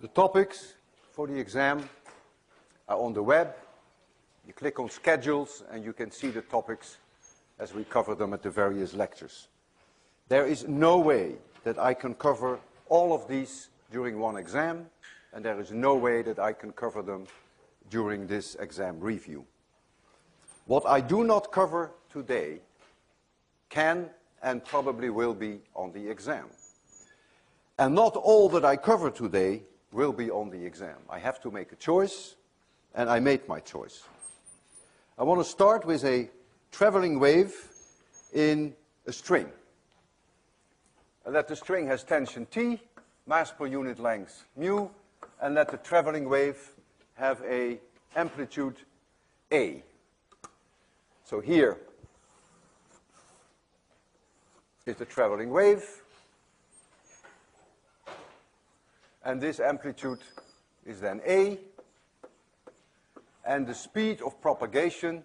The topics for the exam are on the web. You click on schedules and you can see the topics as we cover them at the various lectures. There is no way that I can cover all of these during one exam, and there is no way that I can cover them during this exam review. What I do not cover today can and probably will be on the exam. And not all that I cover today will be on the exam. I have to make a choice, and I made my choice. I want to start with a traveling wave in a string. And that the string has tension T, mass per unit length mu, and let the traveling wave have a amplitude A. So here is the traveling wave, and this amplitude is then A, and the speed of propagation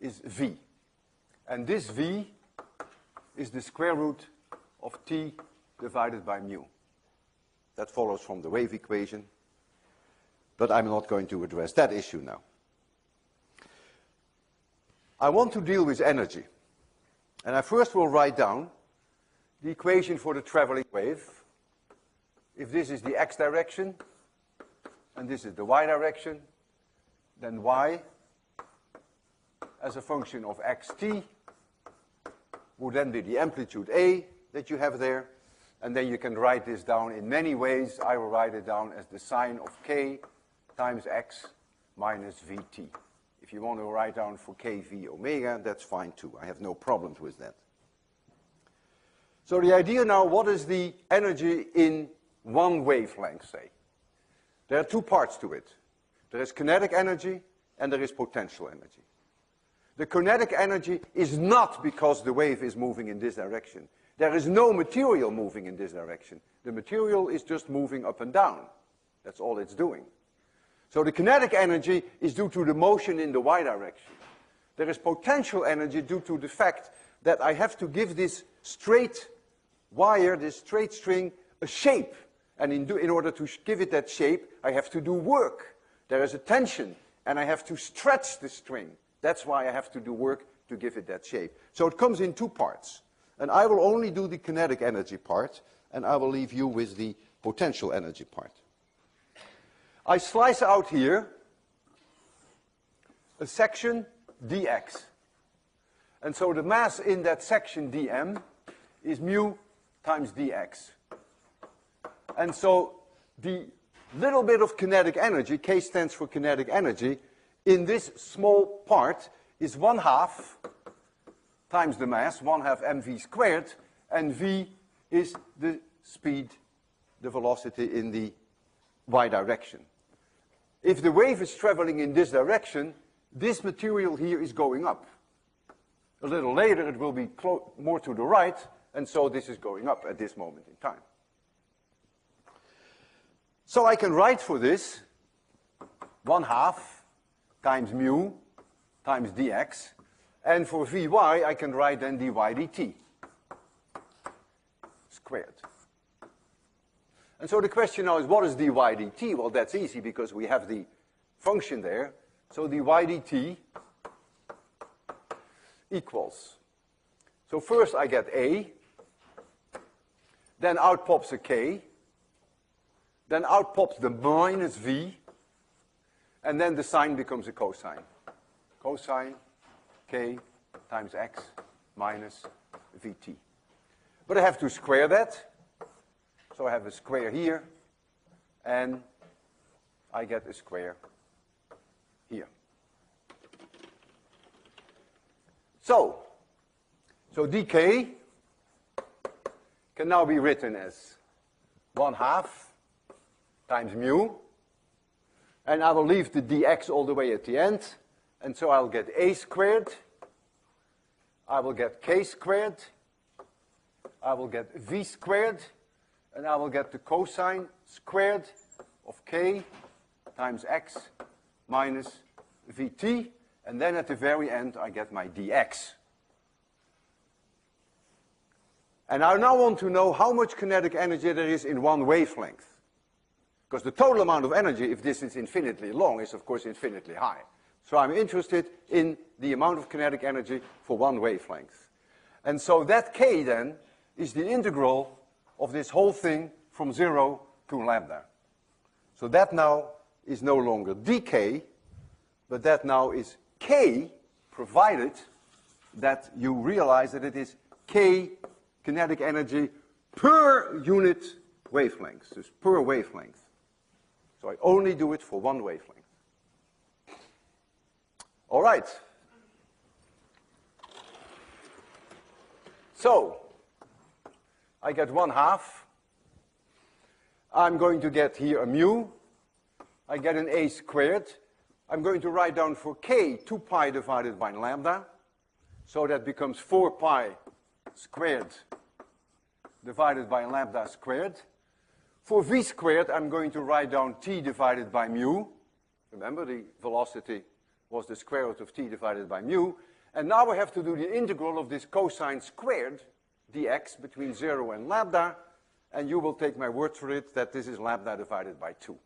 is v. And this v is the square root of t divided by mu. That follows from the wave equation, but I'm not going to address that issue now. I want to deal with energy, and I first will write down the equation for the traveling wave. If this is the x direction, and this is the y direction, then y as a function of xt would then be the amplitude A that you have there, and then you can write this down in many ways. I will write it down as the sine of k times x minus vt. If you want to write down for k v omega, that's fine too. I have no problems with that. So the idea now, what is the energy in one wavelength, say? There are two parts to it. There is kinetic energy and there is potential energy. The kinetic energy is not because the wave is moving in this direction. There is no material moving in this direction. The material is just moving up and down. That's all it's doing. So the kinetic energy is due to the motion in the y direction. There is potential energy due to the fact that I have to give this straight wire, this straight string, a shape. And in order to give it that shape, I have to do work. There is a tension, and I have to stretch the string. That's why I have to do work to give it that shape. So it comes in two parts. And I will only do the kinetic energy part, and I will leave you with the potential energy part. I slice out here a section dx. And so the mass in that section dm is mu times dx. And so the little bit of kinetic energy, K stands for kinetic energy, in this small part is 1/2 times the mass, 1/2 mv squared, and v is the speed, the velocity in the y direction. If the wave is traveling in this direction, this material here is going up. A little later it will be more to the right, and so this is going up at this moment in time. So I can write for this 1/2 times mu times dx, and for Vy I can write then dy dt squared. And so the question now is, what is dy dt? Well, that's easy because we have the function there. So dy dt equals, so first I get a, then out pops a k, then out pops the minus v, and then the sign becomes a cosine. Cosine k times x minus vt. But I have to square that. So I have a square here, and I get a square here. So dk can now be written as 1/2 times mu, and I will leave the dx all the way at the end, and so I'll get a squared, I will get k squared, I will get v squared, and I will get the cosine squared of k times x minus vt, and then at the very end I get my dx. And I now want to know how much kinetic energy there is in one wavelength. Because the total amount of energy, if this is infinitely long, is of course infinitely high. So I'm interested in the amount of kinetic energy for one wavelength. And so that k then is the integral of this whole thing from 0 to lambda. So that now is no longer dk, but that now is k, provided that you realize that it is k kinetic energy per unit wavelength, dus per wavelength. So I only do it for one wavelength. All right. So I get 1/2. I'm going to get here a mu. I get an a squared. I'm going to write down for k 2 pi divided by lambda. So that becomes 4 pi squared divided by lambda squared. For v squared, I'm going to write down t divided by mu. Remember, the velocity was the square root of t divided by mu. And now we have to do the integral of this cosine squared dx between 0 and lambda. And you will take my word for it that this is lambda divided by 2.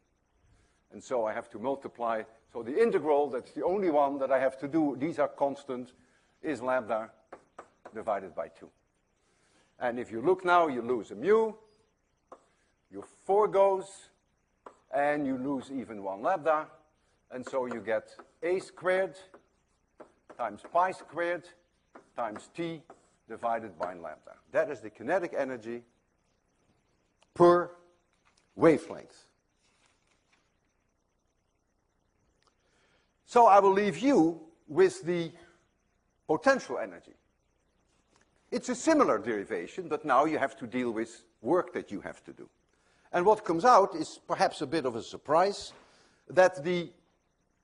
And so I have to multiply. So the integral, that's the only one that I have to do, these are constant, is lambda divided by 2. And if you look now, you lose a mu. Your 4 goes, and you lose even 1 lambda. And so you get a squared times pi squared times t divided by lambda. That is the kinetic energy per wavelength. So I will leave you with the potential energy. It's a similar derivation, but now you have to deal with work that you have to do. And what comes out is perhaps a bit of a surprise, that the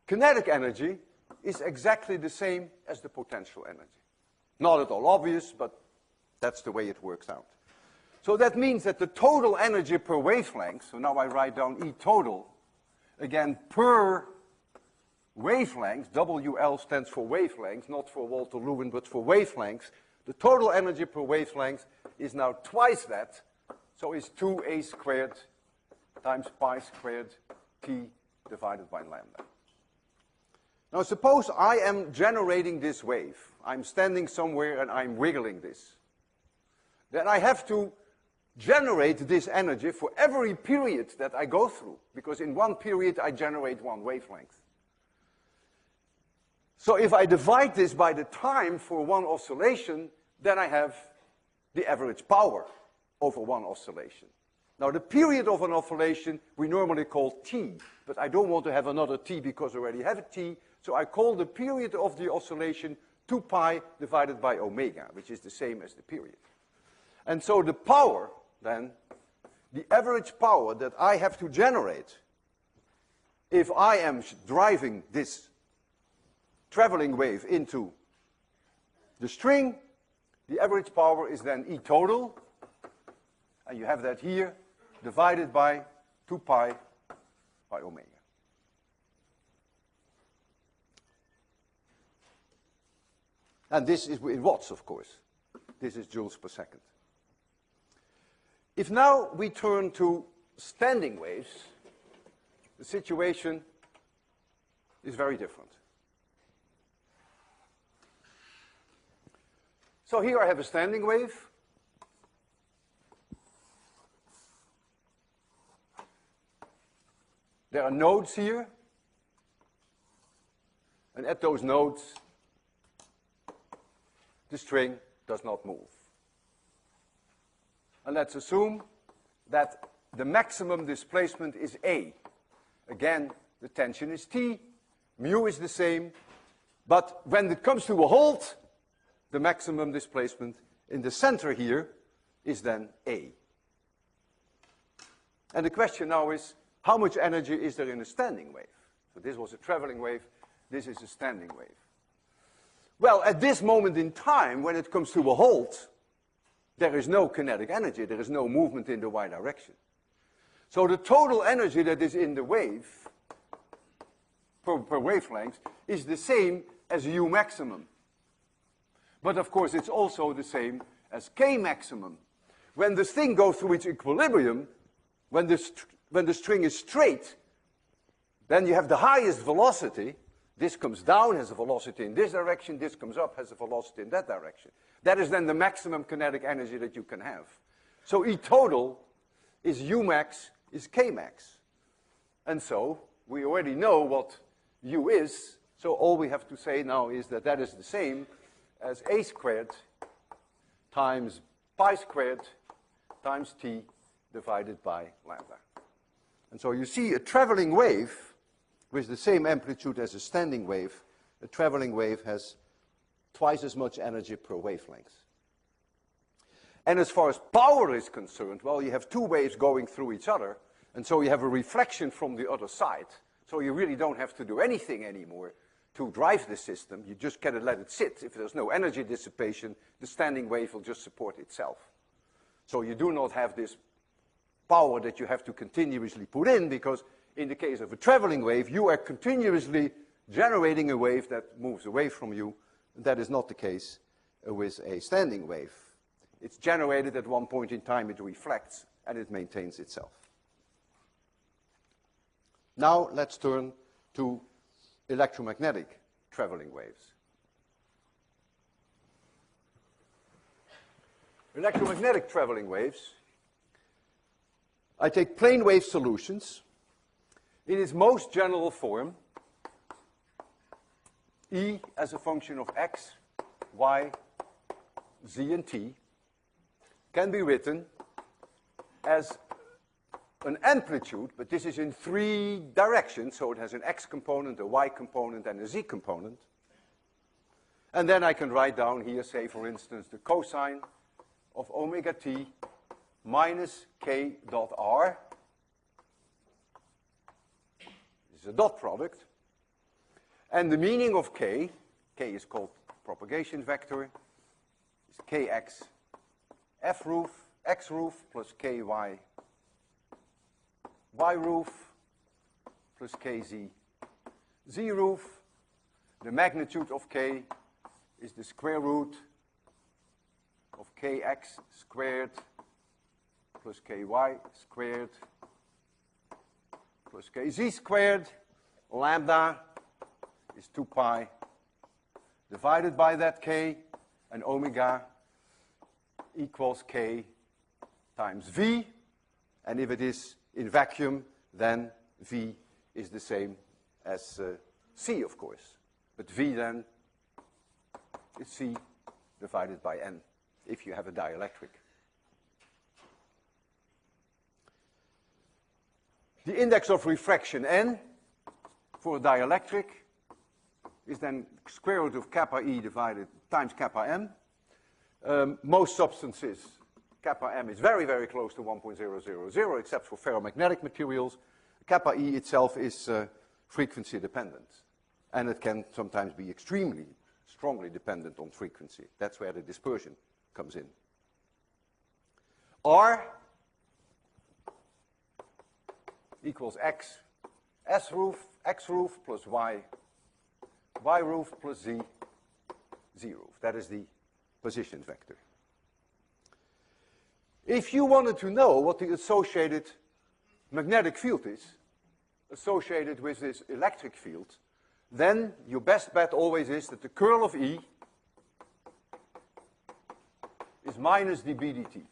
kinetic energy is exactly the same as the potential energy. Not at all obvious, but that's the way it works out. So that means that the total energy per wavelength, so now I write down E total, again, per wavelength, WL stands for wavelength, not for Walter Lewin, but for wavelengths. The total energy per wavelength is now twice that, so it's 2a squared times pi squared t divided by lambda. Now suppose I am generating this wave. I'm standing somewhere and I'm wiggling this. Then I have to generate this energy for every period that I go through, because in one period I generate one wavelength. So if I divide this by the time for one oscillation, then I have the average power over one oscillation. Now the period of an oscillation we normally call t, but I don't want to have another t because I already have a t, so I call the period of the oscillation 2 pi divided by omega, which is the same as the period. And so the power, then, the average power that I have to generate if I am driving this traveling wave into the string, the average power is then E total, and you have that here, divided by 2 pi by omega. And this is in watts, of course. This is joules per second. If now we turn to standing waves, the situation is very different. So here I have a standing wave. There are nodes here. And at those nodes, the string does not move. And let's assume that the maximum displacement is A. Again, the tension is T, mu is the same, but when it comes to a halt, the maximum displacement in the center here is then A. And the question now is, how much energy is there in a standing wave? So this was a traveling wave, this is a standing wave. Well, at this moment in time, when it comes to a halt, there is no kinetic energy, there is no movement in the y direction. So the total energy that is in the wave, per wavelength, is the same as U maximum. But of course, it's also the same as K maximum. When this thing goes through its equilibrium, when this when the string is straight, then you have the highest velocity. This comes down, has a velocity in this direction. This comes up, has a velocity in that direction. That is then the maximum kinetic energy that you can have. So E total is U max is K max. And so we already know what U is. So all we have to say now is that that is the same as A squared times pi squared times T divided by lambda. And so you see a traveling wave with the same amplitude as a standing wave. A traveling wave has twice as much energy per wavelength. And as far as power is concerned, well, you have two waves going through each other, and so you have a reflection from the other side. So you really don't have to do anything anymore to drive the system. You just gotta let it sit. If there's no energy dissipation, the standing wave will just support itself. So you do not have this power that you have to continuously put in, because in the case of a traveling wave, you are continuously generating a wave that moves away from you. That is not the case with a standing wave. It's generated at one point in time, it reflects, and it maintains itself. Now let's turn to electromagnetic traveling waves. Electromagnetic traveling waves, I take plane wave solutions. In its most general form, E as a function of x, y, z, and t can be written as an amplitude, but this is in three directions, so it has an x component, a y component, and a z component. And then I can write down here, say, for instance, the cosine of omega t minus k dot r. This is a dot product. And the meaning of k is called propagation vector, is kx f roof, x roof, plus ky y roof, plus kz z roof. The magnitude of k is the square root of kx squared plus ky squared plus kz squared. Lambda is 2 pi divided by that k, and omega equals k times v. And if it is in vacuum, then v is the same as c, of course. But v then is c divided by n, if you have a dielectric. The index of refraction n for a dielectric is then square root of kappa E divided times kappa m. Most substances, kappa m is very, very close to 1.000, except for ferromagnetic materials. Kappa E itself is frequency dependent, and it can sometimes be extremely strongly dependent on frequency. That's where the dispersion comes in. R equals x roof plus y roof plus z roof. That is the position vector. If you wanted to know what the associated magnetic field is, associated with this electric field, then your best bet always is that the curl of E is minus dB dt.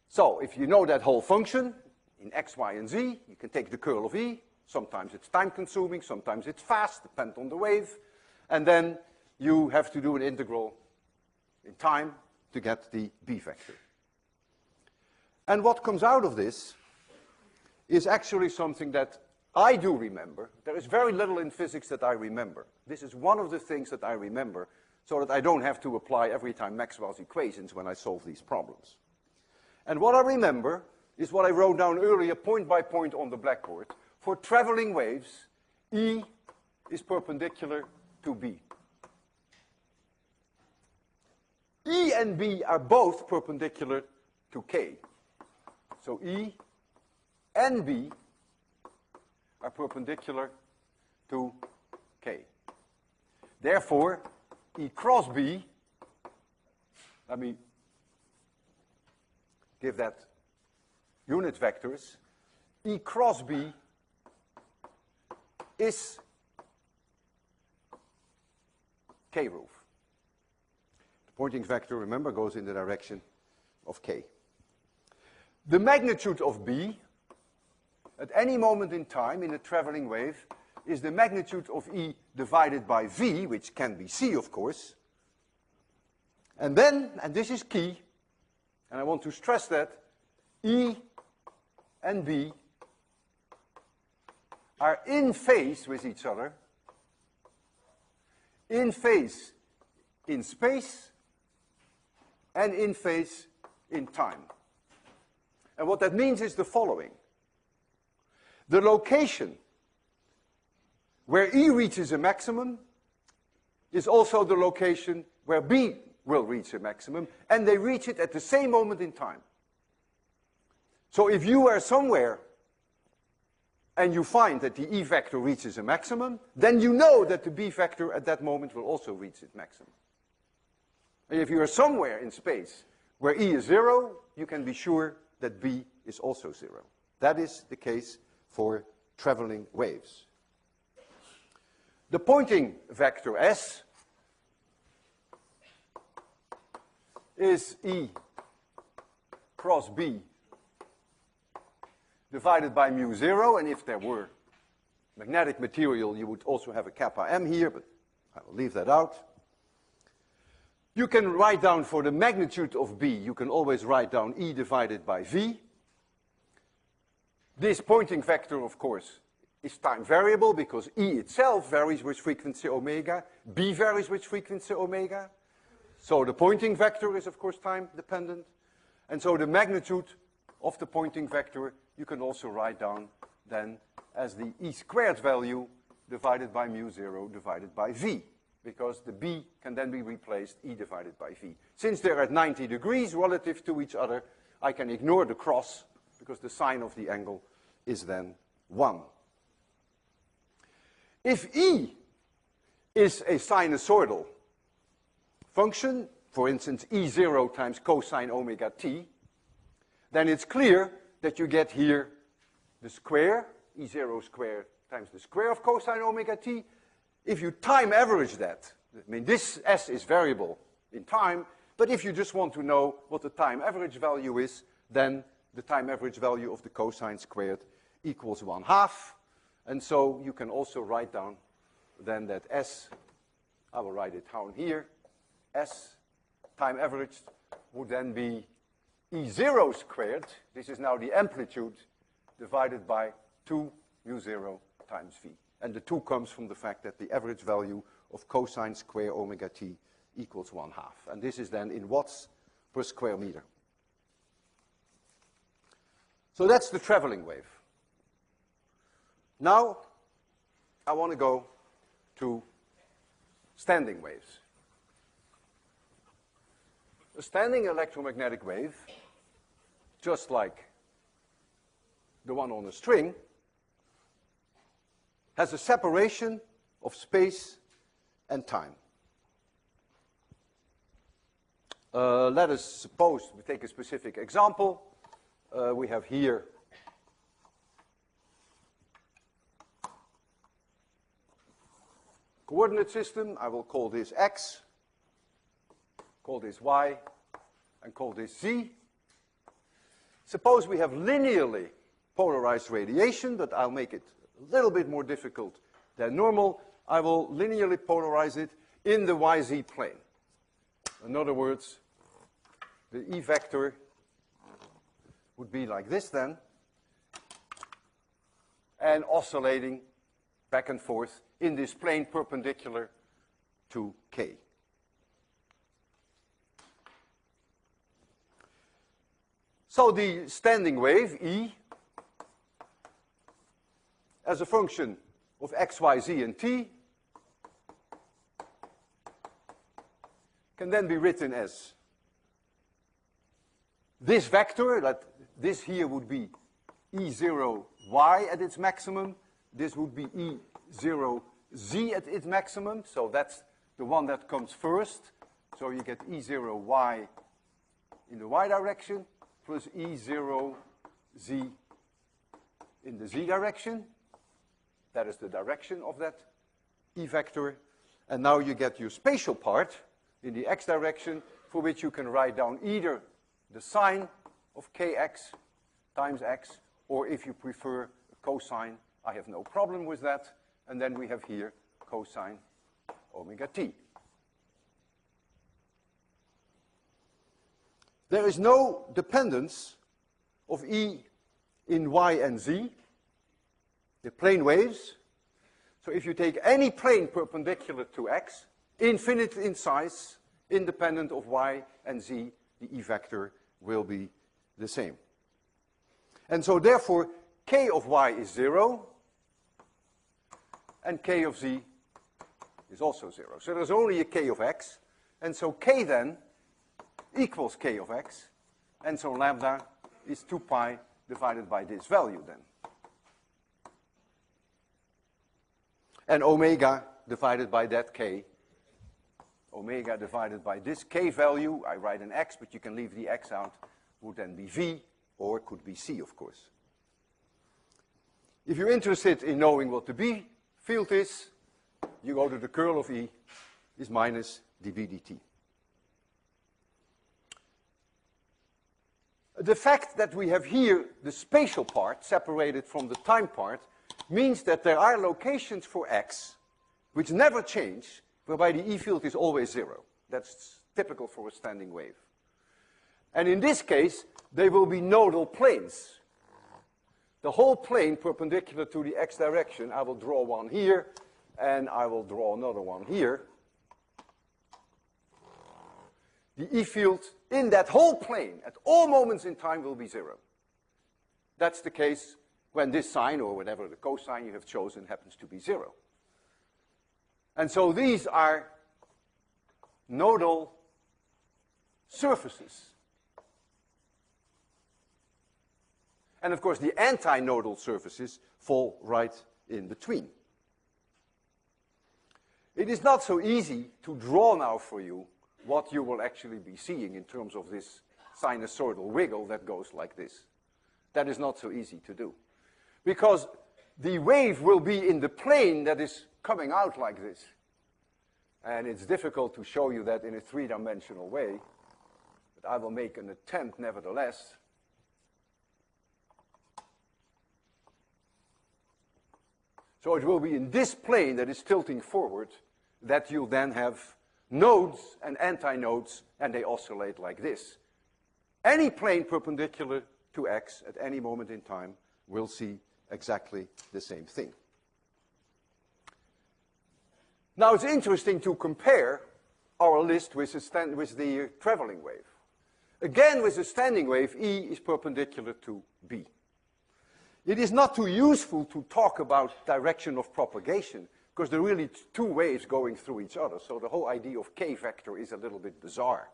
So if you know that whole function in x, y, and z, you can take the curl of E. Sometimes it's time consuming, sometimes it's fast, depends on the wave. And then you have to do an integral in time to get the B vector. And what comes out of this is actually something that I do remember. There is very little in physics that I remember. This is one of the things that I remember, so that I don't have to apply every time Maxwell's equations when I solve these problems. And what I remember is what I wrote down earlier, point by point on the blackboard. For traveling waves, E is perpendicular to B. E and B are both perpendicular to K. So E and B are perpendicular to K. Therefore, E cross B, let me give that unit vectors, E cross B is K roof. The Poynting vector, remember, goes in the direction of K. The magnitude of B at any moment in time in a traveling wave is the magnitude of E divided by V, which can be C, of course. And then, and this is key, and I want to stress that, E and B are in phase with each other, in phase in space, and in phase in time. And what that means is the following. The location where E reaches a maximum is also the location where B will reach a maximum, and they reach it at the same moment in time. So if you are somewhere and you find that the E vector reaches a maximum, then you know that the B vector at that moment will also reach its maximum. And if you are somewhere in space where E is 0, you can be sure that B is also 0. That is the case for traveling waves. The Poynting vector S is E cross B divided by mu 0, and if there were magnetic material, you would also have a kappa m here, but I will leave that out. You can write down for the magnitude of B, you can always write down E divided by V. This Poynting vector, of course, is time variable because E itself varies with frequency omega, B varies with frequency omega. So the Poynting vector is, of course, time dependent. And so the magnitude of the Poynting vector you can also write down then as the E squared value divided by mu 0 divided by V, because the B can then be replaced E divided by V. Since they're at 90 degrees relative to each other, I can ignore the cross because the sign of the angle is then 1. If E is a sinusoidal function, for instance, E0 times cosine omega t, then it's clear that you get here the square, E0 squared times the square of cosine omega t. If you time average that, I mean, this S is variable in time, but if you just want to know what the time average value is, then the time average value of the cosine squared equals 1/2. And so you can also write down then that S, I will write it down here, S time averaged would then be E0 squared, this is now the amplitude, divided by 2 mu 0 times V. And the 2 comes from the fact that the average value of cosine square omega t equals 1/2. And this is then in watts per square meter. So that's the traveling wave. Now, I want to go to standing waves. A standing electromagnetic wave, just like the one on a string, has a separation of space and time. Let us suppose we take a specific example. We have here coordinate system. I will call this X, call this Y, and call this Z. Suppose we have linearly polarized radiation, but I'll make it a little bit more difficult than normal. I will linearly polarize it in the YZ plane. In other words, the E vector would be like this then, and oscillating back and forth in this plane perpendicular to K. So the standing wave, E, as a function of x, y, z, and t, can then be written as this vector, that this here would be E0y at its maximum, this would be E0z at its maximum, so that's the one that comes first. So you get E0y in the y direction, plus E0z z in the z direction. That is the direction of that E vector. And now you get your spatial part in the x direction, for which you can write down either the sine of kx times x, or if you prefer a cosine, I have no problem with that. And then we have here cosine omega t. There is no dependence of E in y and z, the plane waves. So if you take any plane perpendicular to x, infinite in size, independent of y and z, the E vector will be the same. And so therefore, k of y is 0, and k of z is also 0. So there's only a k of x, and so k then equals k of x, and so lambda is 2 pi divided by this value then. And omega divided by that k, omega divided by this k value, I write an x, but you can leave the x out, would then be v, or it could be c, of course. If you're interested in knowing what the B field is, you go to the curl of E is minus dB dt. The fact that we have here the spatial part separated from the time part means that there are locations for x which never change, whereby the E field is always 0. That's typical for a standing wave. And in this case, they will be nodal planes. The whole plane perpendicular to the x direction, I will draw one here, and I will draw another one here. The E field in that whole plane at all moments in time will be 0. That's the case when this sine, or whatever the cosine you have chosen, happens to be 0. And so these are nodal surfaces. And of course, the antinodal surfaces fall right in between. It is not so easy to draw now for you what you will actually be seeing in terms of this sinusoidal wiggle that goes like this. That is not so easy to do. Because the wave will be in the plane that is coming out like this. And it's difficult to show you that in a three-dimensional way, but I will make an attempt nevertheless. So it will be in this plane that is tilting forward that you'll then have nodes and antinodes, and they oscillate like this. Any plane perpendicular to x at any moment in time will see exactly the same thing. Now it's interesting to compare our list with the traveling wave. Again, with a standing wave, E is perpendicular to B. It is not too useful to talk about direction of propagation, because there are really two waves going through each other, so the whole idea of k vector is a little bit bizarre.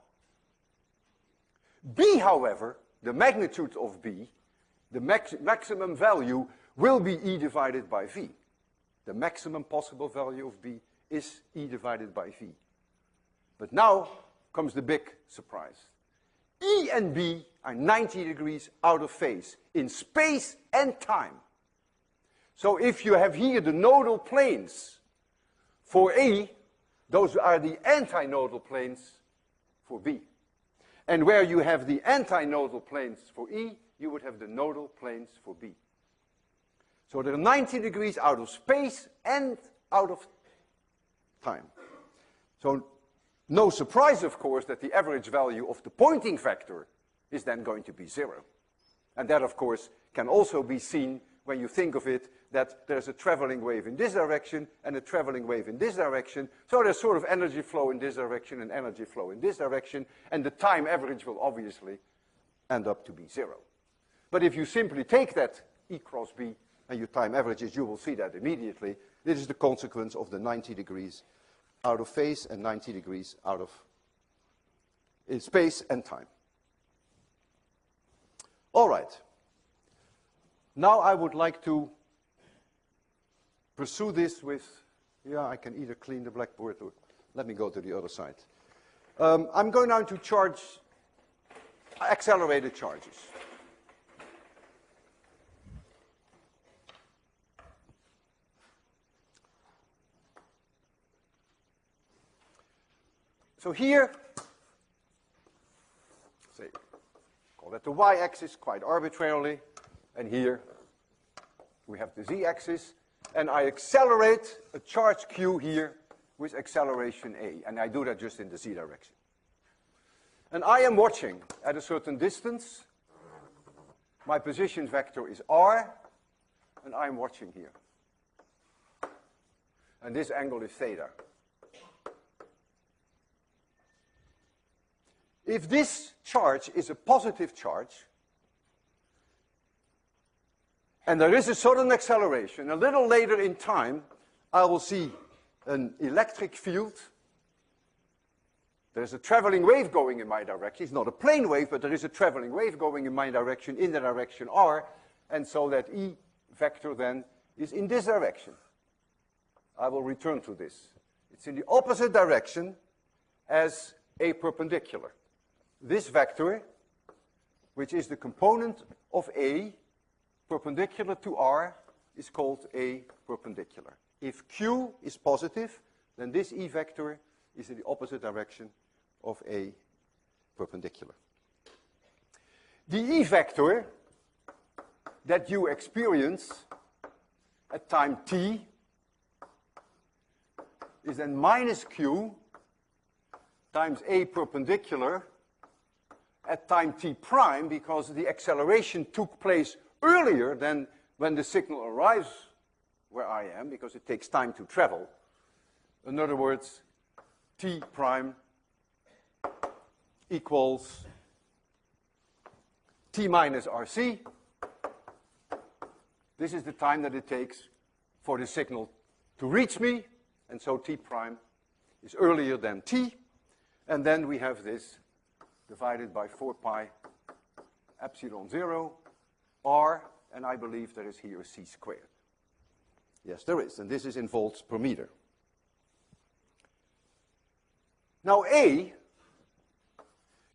B, however, the magnitude of B, the maximum value will be E divided by V. The maximum possible value of B is E divided by V. But now comes the big surprise. E and B are 90 degrees out of phase in space and time. So if you have here the nodal planes for E, those are the antinodal planes for B. And where you have the antinodal planes for E, you would have the nodal planes for B. So they're 90 degrees out of space and out of time. So no surprise, of course, that the average value of the Poynting vector is then going to be 0. And that, of course, can also be seen when you think of it, that there's a traveling wave in this direction and a traveling wave in this direction. So there's sort of energy flow in this direction and energy flow in this direction, and the time average will obviously end up to be 0. But if you simply take that E cross B and you time averages, you will see that immediately. This is the consequence of the 90 degrees out of phase and 90 degrees out of in space and time. All right. Now I would like to pursue this with, yeah, I can either clean the blackboard or let me go to the other side. I'm going now to charge accelerated charges. So here, say, call that the y-axis quite arbitrarily, and here we have the z-axis, and I accelerate a charge q here with acceleration a, and I do that just in the z direction. And I am watching at a certain distance. My position vector is r, and I am watching here. And this angle is theta. If this charge is a positive charge, and there is a sudden acceleration, a little later in time, I will see an electric field. There's a traveling wave going in my direction. It's not a plane wave, but there is a traveling wave going in my direction, in the direction r, and so that E vector then is in this direction. I will return to this. It's in the opposite direction as a perpendicular. This vector, which is the component of A, perpendicular to r, is called A perpendicular. If Q is positive, then this E vector is in the opposite direction of A perpendicular. The E vector that you experience at time t is then minus Q times A perpendicular at time t prime, because the acceleration took place earlier than when the signal arrives where I am, because it takes time to travel. In other words, t prime equals t minus rc. This is the time that it takes for the signal to reach me, and so t prime is earlier than t. And then we have this divided by 4 pi epsilon 0 r, and I believe there is here a c squared. Yes, there is, and this is in volts per meter. Now A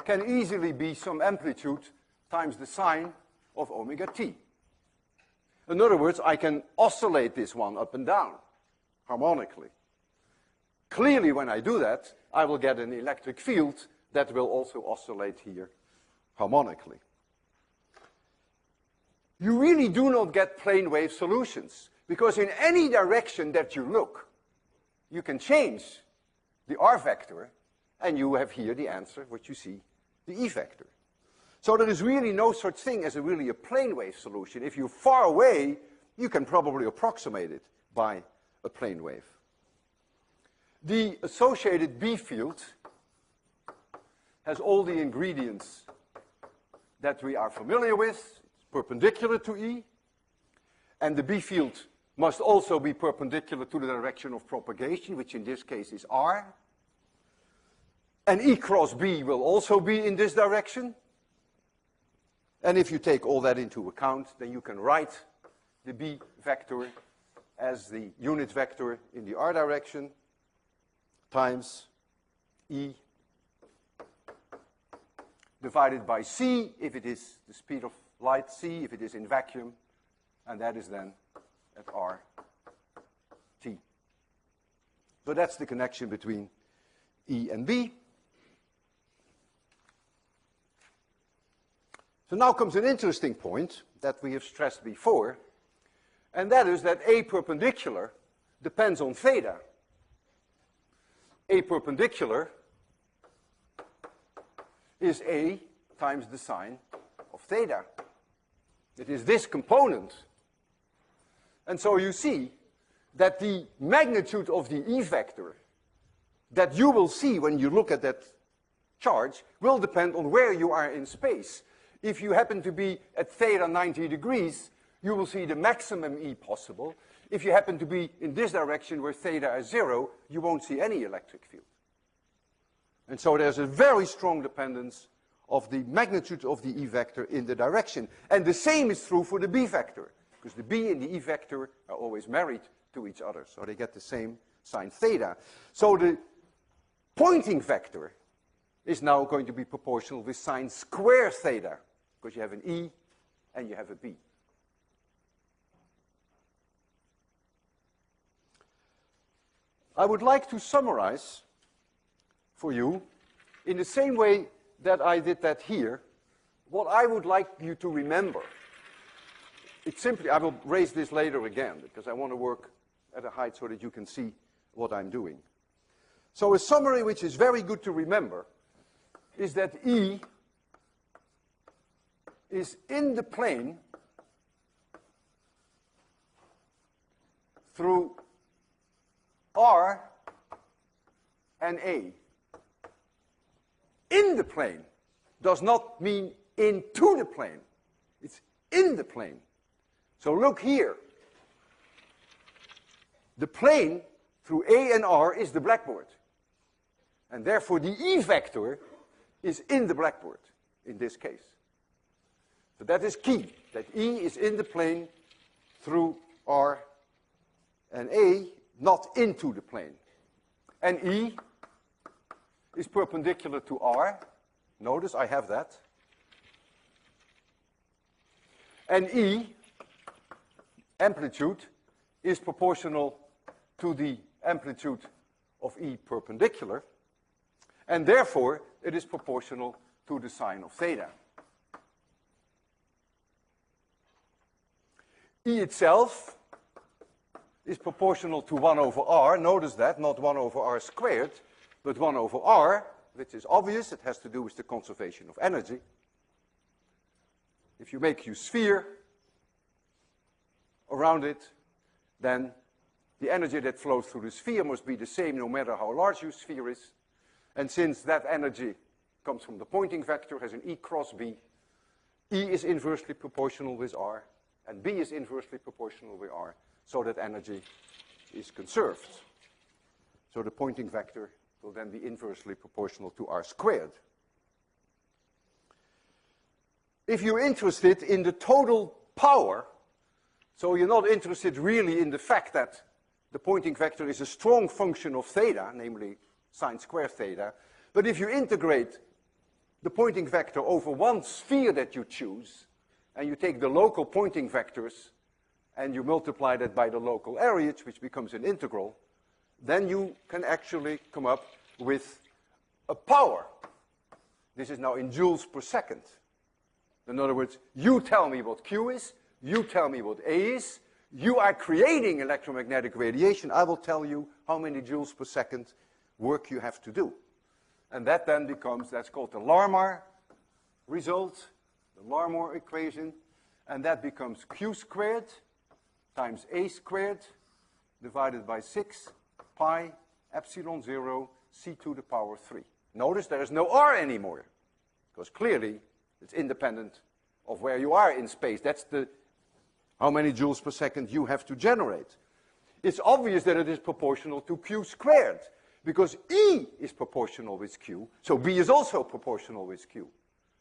can easily be some amplitude times the sine of omega t. In other words, I can oscillate this one up and down harmonically. Clearly, when I do that, I will get an electric field that will also oscillate here harmonically. You really do not get plane wave solutions, because in any direction that you look, you can change the r vector, and you have here the answer, what you see, the E vector. So there is really no such thing as really a plane wave solution. If you're far away, you can probably approximate it by a plane wave. The associated B field has all the ingredients that we are familiar with. It's perpendicular to E, and the B field must also be perpendicular to the direction of propagation, which in this case is r. And E cross B will also be in this direction. And if you take all that into account, then you can write the B vector as the unit vector in the r direction times E divided by c if it is the speed of light, c if it is in vacuum, and that is then at r t. So that's the connection between E and B. So now comes an interesting point that we have stressed before, and that is that A perpendicular depends on theta. A perpendicular is A times the sine of theta. It is this component. And so you see that the magnitude of the E vector that you will see when you look at that charge will depend on where you are in space. If you happen to be at theta 90 degrees, you will see the maximum E possible. If you happen to be in this direction where theta is 0, you won't see any electric field. And so there's a very strong dependence of the magnitude of the E vector in the direction. And the same is true for the B vector, because the B and the E vector are always married to each other, so they get the same sine theta. So the pointing vector is now going to be proportional with sine square theta, because you have an E and you have a B. I would like to summarize for you, in the same way that I did that here, what I would like you to remember, it's simply, I will raise this later again, because I want to work at a height so that you can see what I'm doing. So a summary which is very good to remember is that E is in the plane through R and A. In the plane does not mean into the plane. It's in the plane. So look here. The plane through A and R is the blackboard. And therefore the E vector is in the blackboard in this case. So that is key, that E is in the plane through R and A, not into the plane. And E is perpendicular to R. Notice I have that. And E, amplitude, is proportional to the amplitude of E perpendicular. And therefore, it is proportional to the sine of theta. E itself is proportional to 1 over r. Notice that, not 1 over r squared, but 1 over r, which is obvious. It has to do with the conservation of energy. If you make your sphere around it, then the energy that flows through the sphere must be the same no matter how large your sphere is. And since that energy comes from the Poynting vector, has an E cross B, E is inversely proportional with r, and B is inversely proportional with r, so that energy is conserved. So the Poynting vector will then be inversely proportional to r squared. If you're interested in the total power, so you're not interested really in the fact that the Poynting vector is a strong function of theta, namely sine squared theta, but if you integrate the Poynting vector over one sphere that you choose, and you take the local Poynting vectors and you multiply that by the local areas, which becomes an integral, then you can actually come up with a power. This is now in joules per second. In other words, you tell me what Q is, you tell me what A is, you are creating electromagnetic radiation, I will tell you how many joules per second work you have to do. And that then becomes, that's called the Larmor result, the Larmor equation, and that becomes Q squared times A squared divided by 6 pi epsilon 0 c to the power 3. Notice there is no r anymore, because clearly it's independent of where you are in space. That's the how many joules per second you have to generate. It's obvious that it is proportional to Q squared, because E is proportional with Q, so B is also proportional with Q.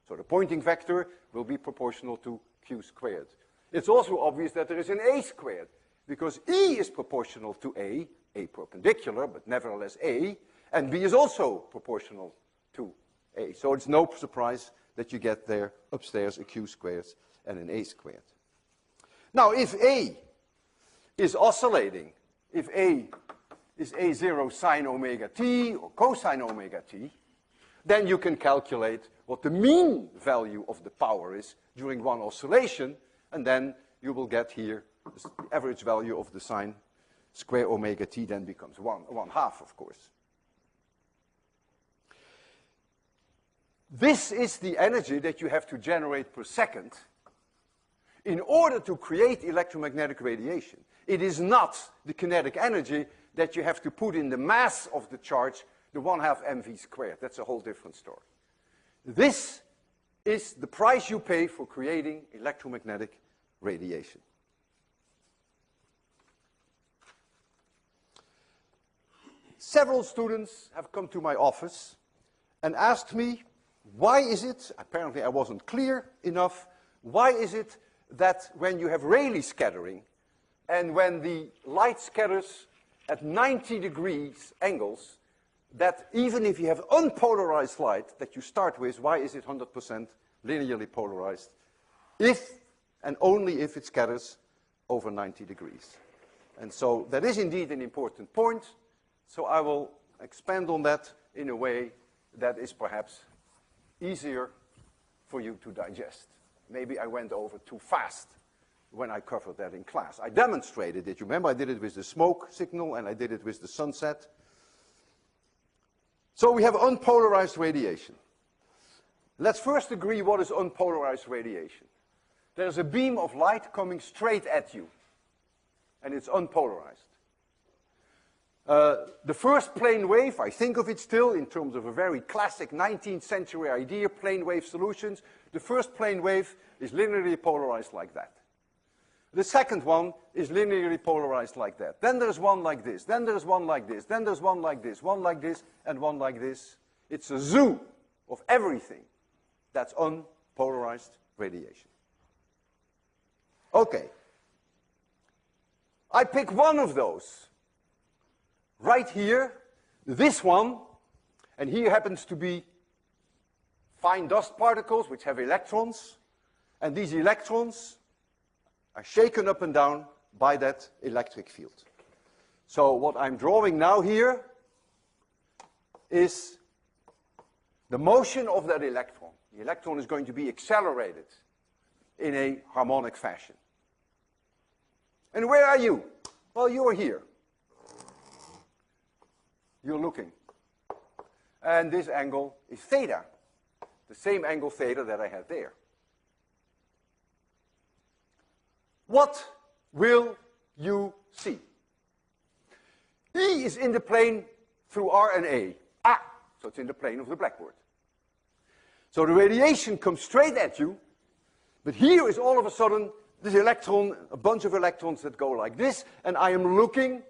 So the Poynting vector will be proportional to Q squared. It's also obvious that there is an A squared, because E is proportional to A perpendicular, but nevertheless A, and B is also proportional to A. So it's no surprise that you get there upstairs a Q squared and an A squared. Now, if A is oscillating, if A is A0 sine omega t or cosine omega t, then you can calculate what the mean value of the power is during one oscillation, and then you will get here the average value of the sine square omega t then becomes 1/2, of course. This is the energy that you have to generate per second in order to create electromagnetic radiation. It is not the kinetic energy that you have to put in the mass of the charge, the 1/2 mv squared. That's a whole different story. This is the price you pay for creating electromagnetic radiation. Several students have come to my office and asked me, why is it, apparently I wasn't clear enough, why is it that when you have Rayleigh scattering and when the light scatters at 90 degrees angles, that even if you have unpolarized light that you start with, why is it 100% linearly polarized? If and only if it scatters over 90 degrees. And so that is indeed an important point. So I will expand on that in a way that is perhaps easier for you to digest. Maybe I went over too fast when I covered that in class. I demonstrated it. You remember I did it with the smoke signal and I did it with the sunset. So we have unpolarized radiation. Let's first agree what is unpolarized radiation. There's a beam of light coming straight at you, and it's unpolarized. The first plane wave, I think of it still in terms of a very classic 19th century idea, plane wave solutions. The first plane wave is linearly polarized like that. The second one is linearly polarized like that. Then there's one like this, then there's one like this, then there's one like this, one like this, and one like this. It's a zoo of everything. That's unpolarized radiation. Okay. I pick one of those. Right here, this one, and here happens to be fine dust particles which have electrons, and these electrons are shaken up and down by that electric field. So what I'm drawing now here is the motion of that electron. The electron is going to be accelerated in a harmonic fashion. And where are you? Well, you are here. You're looking. And this angle is theta, the same angle theta that I had there. What will you see? E is in the plane through R and A. Ah, so it's in the plane of the blackboard. So the radiation comes straight at you, but here is all of a sudden this electron, a bunch of electrons that go like this, and I am looking,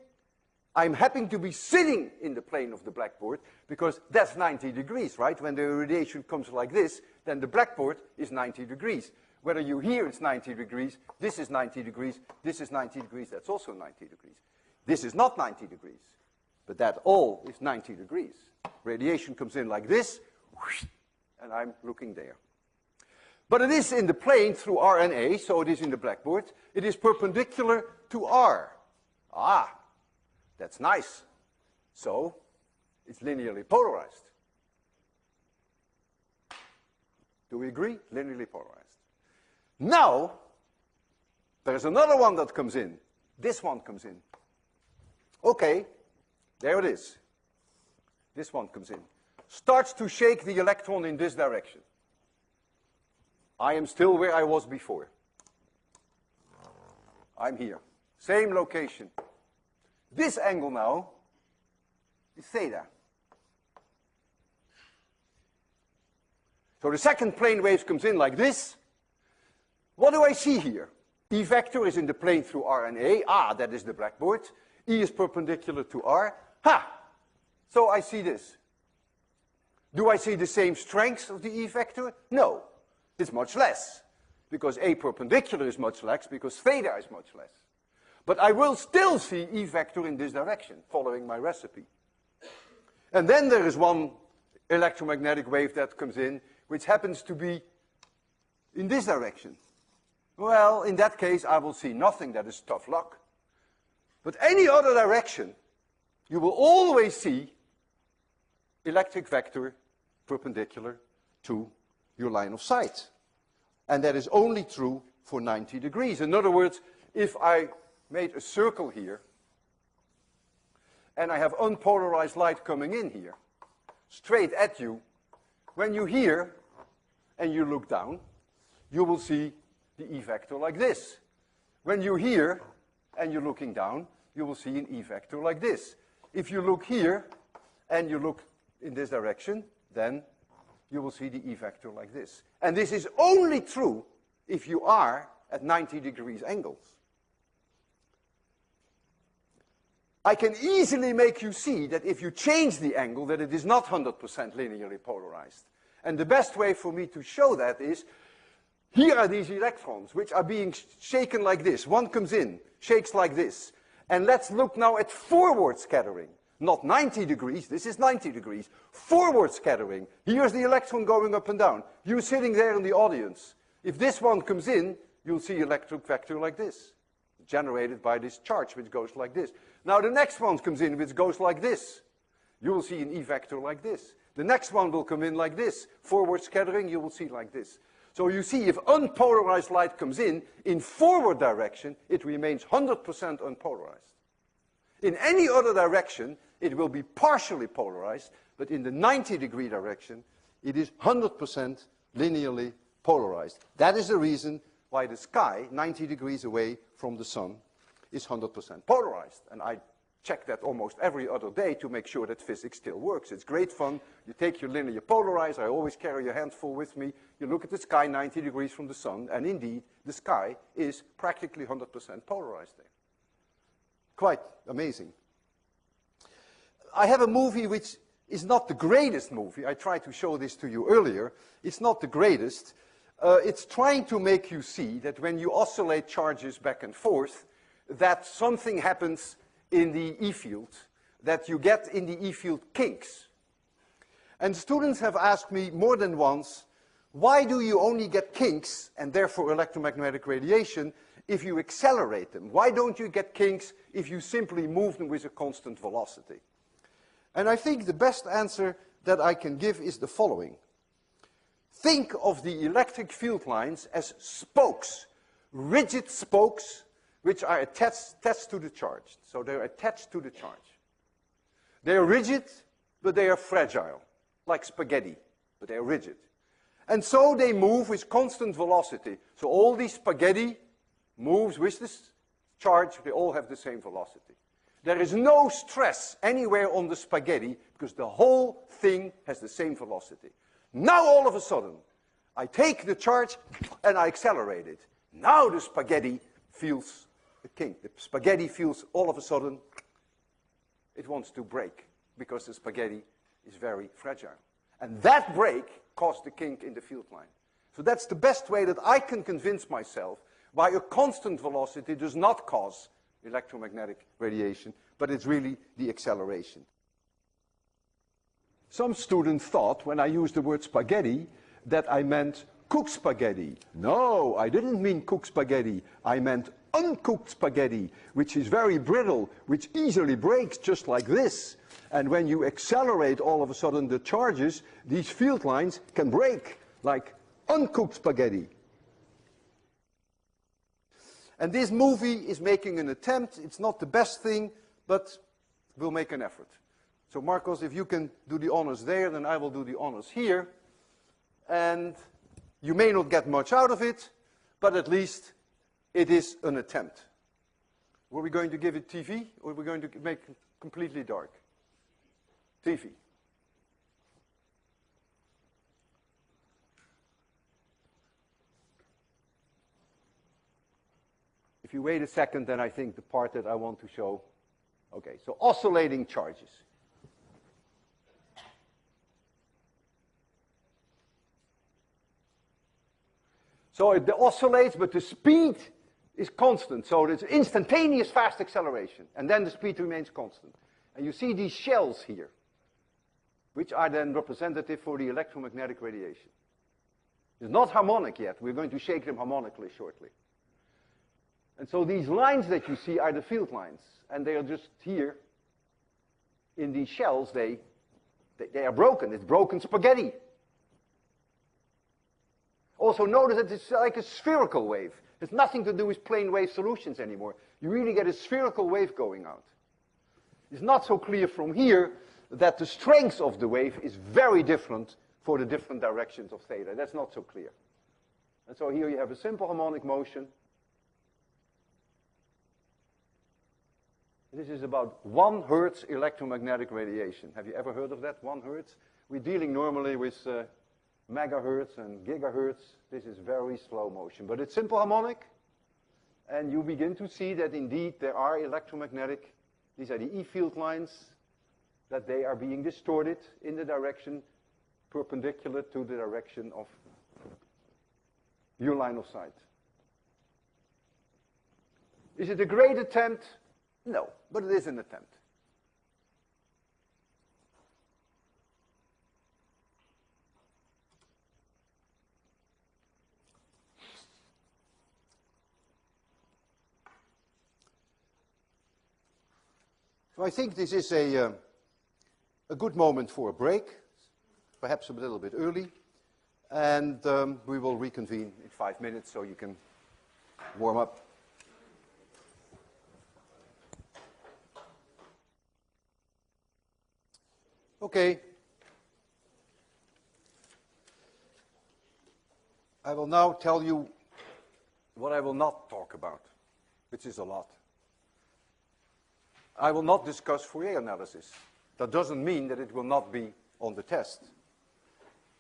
I'm happy to be sitting in the plane of the blackboard, because that's 90 degrees, right? When the radiation comes like this, then the blackboard is 90 degrees. Whether you hear it's 90 degrees, this is 90 degrees, this is 90 degrees, that's also 90 degrees. This is not 90 degrees, but that all is 90 degrees. Radiation comes in like this, whoosh, and I'm looking there. But it is in the plane through R and A, so it is in the blackboard. It is perpendicular to R. Ah, that's nice. So it's linearly polarized. Do we agree? Linearly polarized. Now, there's another one that comes in. This one comes in. Okay, there it is. This one comes in. Starts to shake the electron in this direction. I am still where I was before. I'm here. Same location. This angle now is theta. So the second plane wave comes in like this. What do I see here? E vector is in the plane through R and A. Ah, that is the blackboard. E is perpendicular to R. Ha! So I see this. Do I see the same strength of the E vector? No. It's much less, because A perpendicular is much less, because theta is much less. But I will still see E vector in this direction, following my recipe. And then there is one electromagnetic wave that comes in, which happens to be in this direction. Well, in that case, I will see nothing. That is tough luck. But any other direction, you will always see electric vector perpendicular to your line of sight. And that is only true for 90 degrees. In other words, if I made a circle here, and I have unpolarized light coming in here, straight at you, when you hear and you look down, you will see the E vector like this. When you hear and you're looking down, you will see an E vector like this. If you look here and you look in this direction, then you will see the E vector like this. And this is only true if you are at 90 degrees angles. I can easily make you see that if you change the angle, that it is not 100% linearly polarized. And the best way for me to show that is, here are these electrons, which are being shaken like this. One comes in, shakes like this. And let's look now at forward scattering. Not 90 degrees, this is 90 degrees. Forward scattering. Here's the electron going up and down. You sitting there in the audience. If this one comes in, you'll see electric vector like this, generated by this charge, which goes like this. Now the next one comes in, which goes like this. You will see an E vector like this. The next one will come in like this. Forward scattering, you will see like this. So you see, if unpolarized light comes in forward direction, it remains 100% unpolarized. In any other direction, it will be partially polarized, but in the 90-degree direction, it is 100% linearly polarized. That is the reason why the sky, 90 degrees away from the sun, is 100% polarized. And I check that almost every other day to make sure that physics still works. It's great fun. You take your linear polarizer. I always carry a handful with me. You look at the sky 90 degrees from the sun, and indeed, the sky is practically 100% polarized there. Quite amazing. I have a movie which is not the greatest movie. I tried to show this to you earlier. It's not the greatest. It's trying to make you see that when you oscillate charges back and forth, that something happens in the E field, that you get in the E field kinks. And students have asked me more than once, why do you only get kinks, and therefore electromagnetic radiation, if you accelerate them? Why don't you get kinks if you simply move them with a constant velocity? And I think the best answer that I can give is the following. Think of the electric field lines as spokes, rigid spokes, which are attached to the charge. So they're attached to the charge. They are rigid, but they are fragile, like spaghetti, but they are rigid. And so they move with constant velocity. So all these spaghetti moves with this charge, they all have the same velocity. There is no stress anywhere on the spaghetti because the whole thing has the same velocity. Now all of a sudden, I take the charge and I accelerate it. Now the spaghetti feels a kink. The spaghetti feels all of a sudden it wants to break because the spaghetti is very fragile. And that break caused the kink in the field line. So that's the best way that I can convince myself why a constant velocity does not cause electromagnetic radiation, but it's really the acceleration. Some students thought when I used the word spaghetti that I meant cooked spaghetti. No, I didn't mean cooked spaghetti. I meant uncooked spaghetti, which is very brittle, which easily breaks just like this. And when you accelerate all of a sudden the charges, these field lines can break like uncooked spaghetti. And this movie is making an attempt. It's not the best thing, but we'll make an effort. So Marcos, if you can do the honors there, then I will do the honors here. And you may not get much out of it, but at least it is an attempt. Were we going to give it TV, or were we going to make it completely dark? TV. If you wait a second, then I think the part that I want to show. Okay, so oscillating charges. So it oscillates, but the speed is constant. So it's instantaneous fast acceleration. And then the speed remains constant. And you see these shells here, which are then representative for the electromagnetic radiation. It's not harmonic yet. We're going to shake them harmonically shortly. And so these lines that you see are the field lines. And they are just here in these shells. They are broken. It's broken spaghetti. Also notice that it's like a spherical wave. It's nothing to do with plane wave solutions anymore. You really get a spherical wave going out. It's not so clear from here that the strength of the wave is very different for the different directions of theta. That's not so clear. And so here you have a simple harmonic motion. This is about 1 Hertz electromagnetic radiation. Have you ever heard of that, 1 Hertz? We're dealing normally with megahertz and gigahertz. This is very slow motion, but it's simple harmonic. And you begin to see that indeed there are electromagnetic, these are the E field lines, that they are being distorted in the direction perpendicular to the direction of your line of sight. Is it a great attempt? No, but it is an attempt. So I think this is a a good moment for a break, perhaps a little bit early, and we will reconvene in 5 minutes so you can warm up. Okay. I will now tell you what I will not talk about, which is a lot. I will not discuss Fourier analysis. That doesn't mean that it will not be on the test.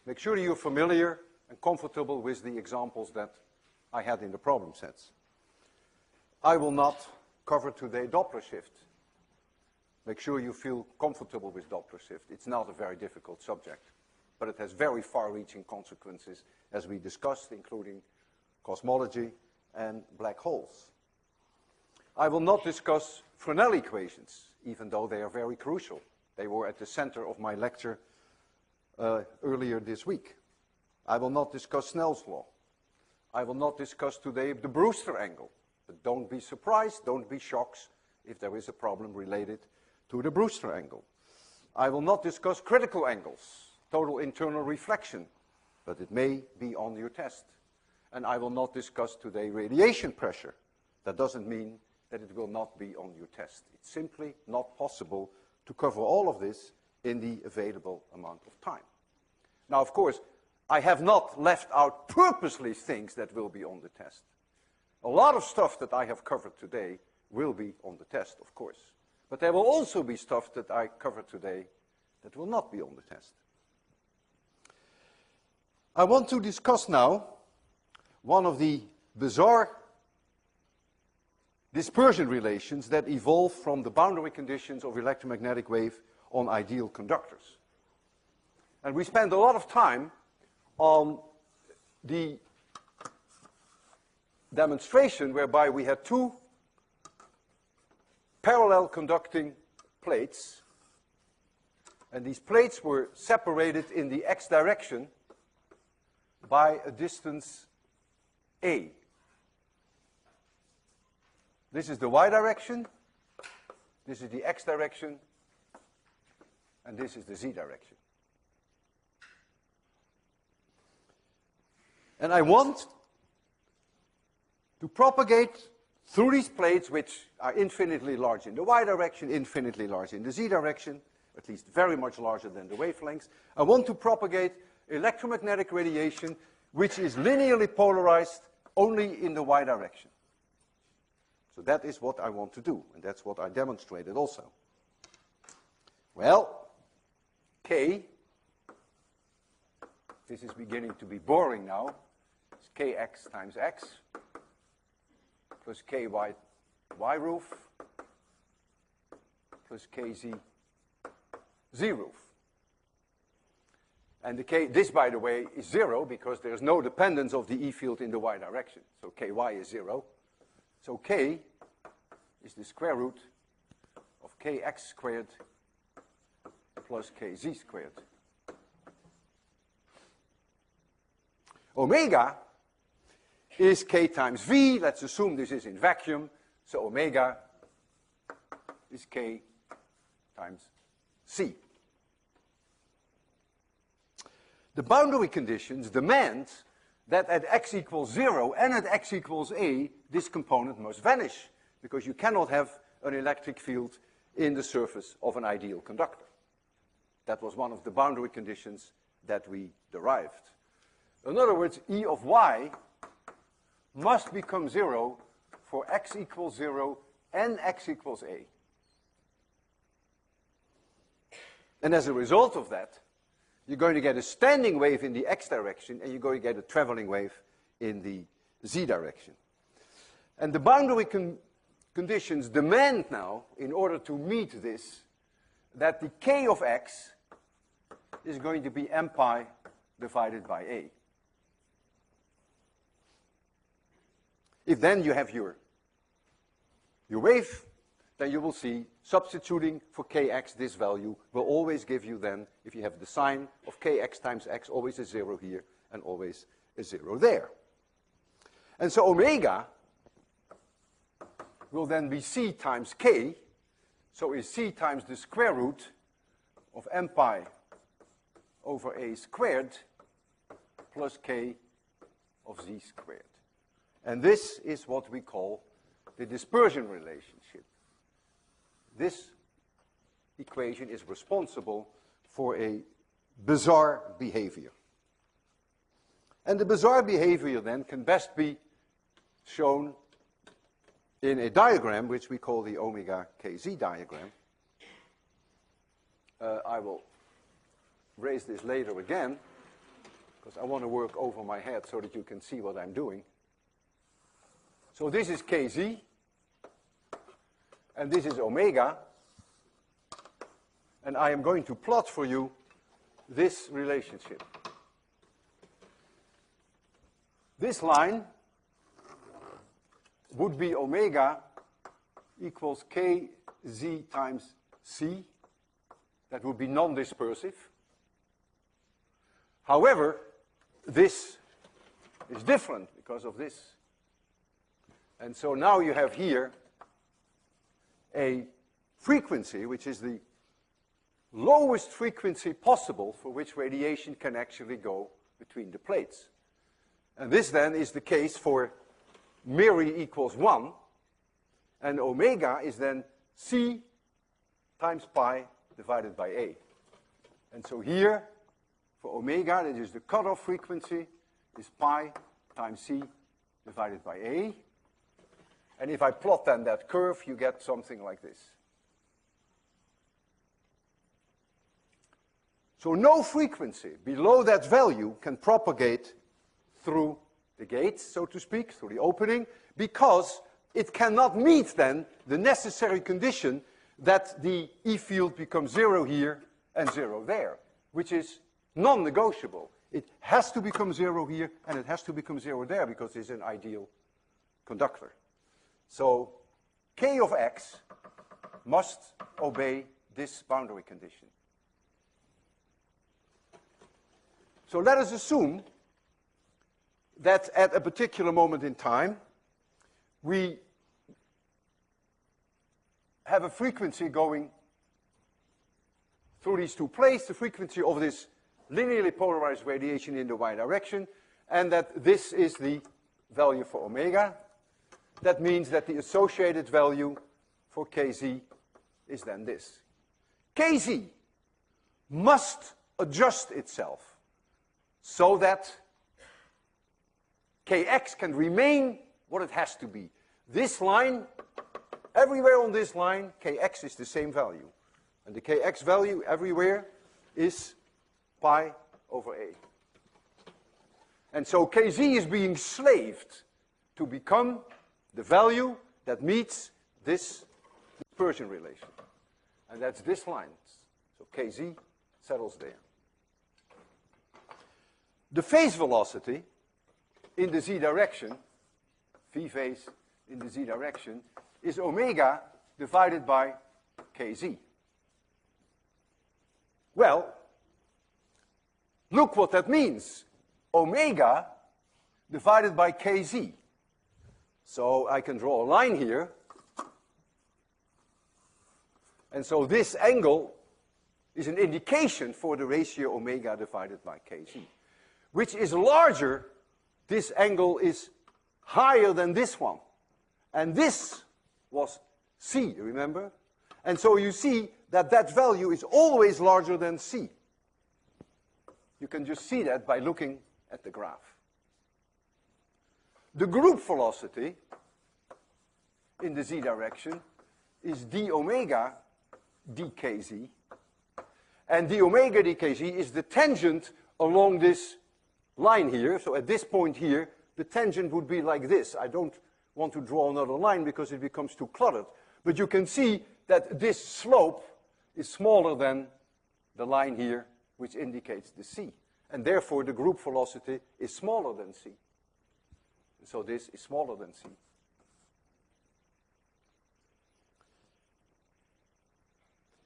Make sure you're familiar and comfortable with the examples that I had in the problem sets. I will not cover today Doppler shift. Make sure you feel comfortable with Doppler shift. It's not a very difficult subject, but it has very far-reaching consequences, as we discussed, including cosmology and black holes. I will not discuss Fresnel equations, even though they are very crucial. They were at the center of my lecture earlier this week. I will not discuss Snell's law. I will not discuss today the Brewster angle. But don't be surprised, don't be shocked if there is a problem related to the Brewster angle. I will not discuss critical angles, total internal reflection, but it may be on your test. And I will not discuss today radiation pressure. That doesn't mean that it will not be on your test. It's simply not possible to cover all of this in the available amount of time. Now, of course, I have not left out purposely things that will be on the test. A lot of stuff that I have covered today will be on the test, of course. But there will also be stuff that I covered today that will not be on the test. I want to discuss now one of the bizarre dispersion relations that evolve from the boundary conditions of electromagnetic wave on ideal conductors. And we spent a lot of time on the demonstration whereby we had two parallel conducting plates, and these plates were separated in the x direction by a distance a. This is the y direction, this is the x direction, and this is the z direction. And I want to propagate through these plates, which are infinitely large in the y direction, infinitely large in the z direction, at least very much larger than the wavelengths. I want to propagate electromagnetic radiation, which is linearly polarized only in the y direction. So that is what I want to do, and that's what I demonstrated also. Well, K, this is beginning to be boring now, it's Kx times x plus Ky y roof plus Kz z roof. And the K, this, by the way, is 0 because there's no dependence of the E field in the y direction. So Ky is 0. So K is the square root of Kx squared plus Kz squared. Omega is K times V. Let's assume this is in vacuum. So omega is K times C. The boundary conditions demand that at x equals 0 and at x equals a, this component must vanish, because you cannot have an electric field in the surface of an ideal conductor. That was one of the boundary conditions that we derived. In other words, E of y must become 0 for x equals 0 and x equals a. And as a result of that, you're going to get a standing wave in the x direction, and you're going to get a traveling wave in the z direction. And the boundary conditions demand now, in order to meet this, that the k of x is going to be m pi divided by a. If then you have your wave, then you will see substituting for kx, this value will always give you then, if you have the sign of kx times x, always a 0 here and always a 0 there. And so omega will then be c times k, so is c times the square root of m pi over a squared plus k of z squared. And this is what we call the dispersion relationship. This equation is responsible for a bizarre behavior. And the bizarre behavior then can best be shown in a diagram which we call the omega kz diagram. I will raise this later again because I want to work over my head so that you can see what I'm doing. So this is kz and this is omega, and I am going to plot for you this relationship. This line would be omega equals kz times c. That would be non-dispersive. However, this is different because of this. And so now you have here a frequency which is the lowest frequency possible for which radiation can actually go between the plates. And this then is the case for μ equals 1, and omega is then c times pi divided by a. And so here, for omega, that is the cutoff frequency, is pi times c divided by a. And if I plot then that curve, you get something like this. So no frequency below that value can propagate through the gates, so to speak, through the opening, because it cannot meet then the necessary condition that the E field becomes 0 here and 0 there, which is non-negotiable. It has to become 0 here and it has to become 0 there because it's an ideal conductor. So K of x must obey this boundary condition. So let us assume that at a particular moment in time, we have a frequency going through these two plates, the frequency of this linearly polarized radiation in the y direction, and that this is the value for omega. That means that the associated value for kz is then this. Kz must adjust itself so that kx can remain what it has to be. This line, everywhere on this line, kx is the same value. And the kx value everywhere is pi over a. And so kz is being slaved to become the value that meets this dispersion relation. And that's this line. So kz settles there. The phase velocity in the z direction, v phase in the z direction, is omega divided by kz. Well, look what that means. Omega divided by kz. So I can draw a line here. And so this angle is an indication for the ratio omega divided by kz. Which is larger, this angle is higher than this one. And this was c, remember? And so you see that that value is always larger than c. You can just see that by looking at the graph. The group velocity in the z direction is d omega dkz. And d omega dkz is the tangent along this line here. So at this point here, the tangent would be like this. I don't want to draw another line because it becomes too cluttered. But you can see that this slope is smaller than the line here, which indicates the c. And therefore, the group velocity is smaller than c. So this is smaller than c.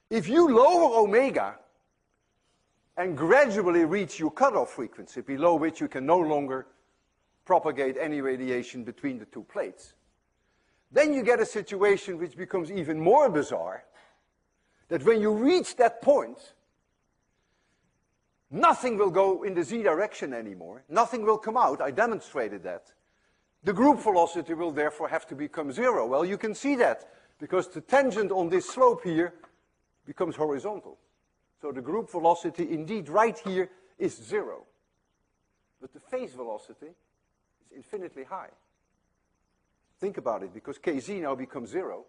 If you lower omega and gradually reach your cutoff frequency, below which you can no longer propagate any radiation between the two plates, then you get a situation which becomes even more bizarre, that when you reach that point, nothing will go in the z direction anymore. Nothing will come out. I demonstrated that. The group velocity will therefore have to become 0. Well, you can see that because the tangent on this slope here becomes horizontal. So the group velocity indeed right here is 0. But the phase velocity is infinitely high. Think about it, because kz now becomes 0.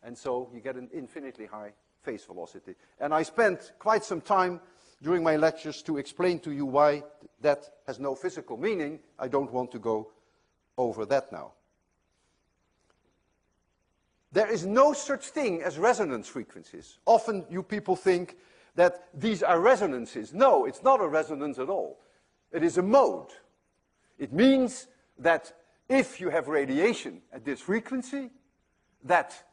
And so you get an infinitely high phase velocity. And I spent quite some time during my lectures to explain to you why that has no physical meaning. I don't want to go over that now. There is no such thing as resonance frequencies. Often you people think that these are resonances. No, it's not a resonance at all. It is a mode. It means that if you have radiation at this frequency, that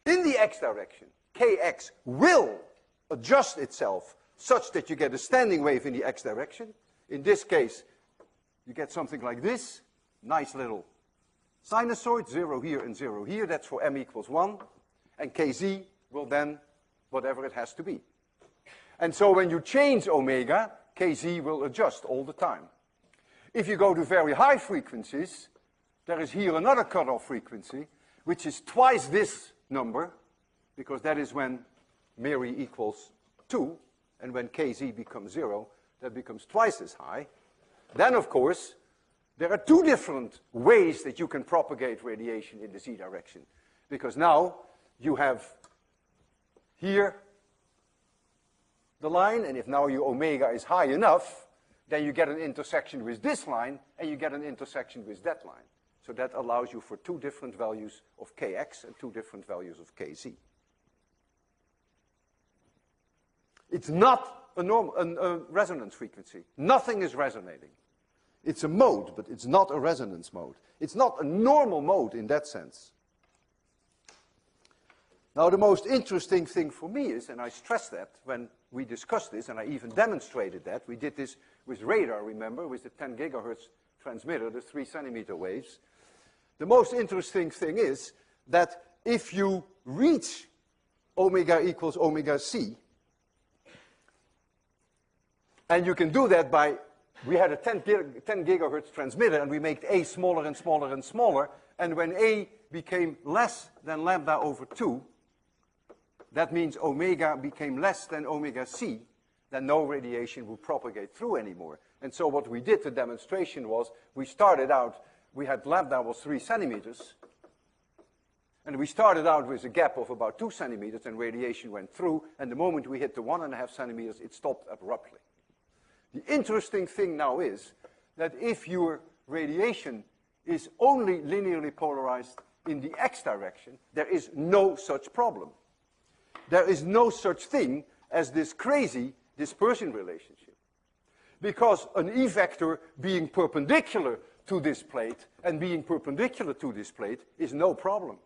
in the x direction, kx will adjust itself such that you get a standing wave in the x direction. In this case, you get something like this, nice little sinusoid, 0 here and 0 here. That's for m equals 1. And kz will then, whatever it has to be. And so when you change omega, kz will adjust all the time. If you go to very high frequencies, there is here another cutoff frequency, which is twice this number, because that is when Mary equals 2, and when kz becomes 0, that becomes twice as high. Then, of course, there are two different ways that you can propagate radiation in the z direction, because now you have here the line, and if now your omega is high enough, then you get an intersection with this line, and you get an intersection with that line. So that allows you for two different values of kx and two different values of kz. It's not a resonance frequency. Nothing is resonating. It's a mode, but it's not a resonance mode. It's not a normal mode in that sense. Now, the most interesting thing for me is, and I stress that when we discussed this, and I even demonstrated that, we did this with radar, remember, with the 10 gigahertz transmitter, the 3 centimeter waves. The most interesting thing is that if you reach omega equals omega c, and you can do that by, we had a 10 gigahertz transmitter, and we made a smaller and smaller and smaller, and when a became less than lambda over 2, that means omega became less than omega c, then no radiation will propagate through anymore. And so what we did, the demonstration was, we started out, we had lambda was 3 centimeters, and we started out with a gap of about 2 centimeters, and radiation went through, and the moment we hit the 1.5 centimeters, it stopped abruptly. The interesting thing now is that if your radiation is only linearly polarized in the x direction, there is no such problem. There is no such thing as this crazy dispersion relationship. Because an E vector being perpendicular to this plate and being perpendicular to this plate is no problem.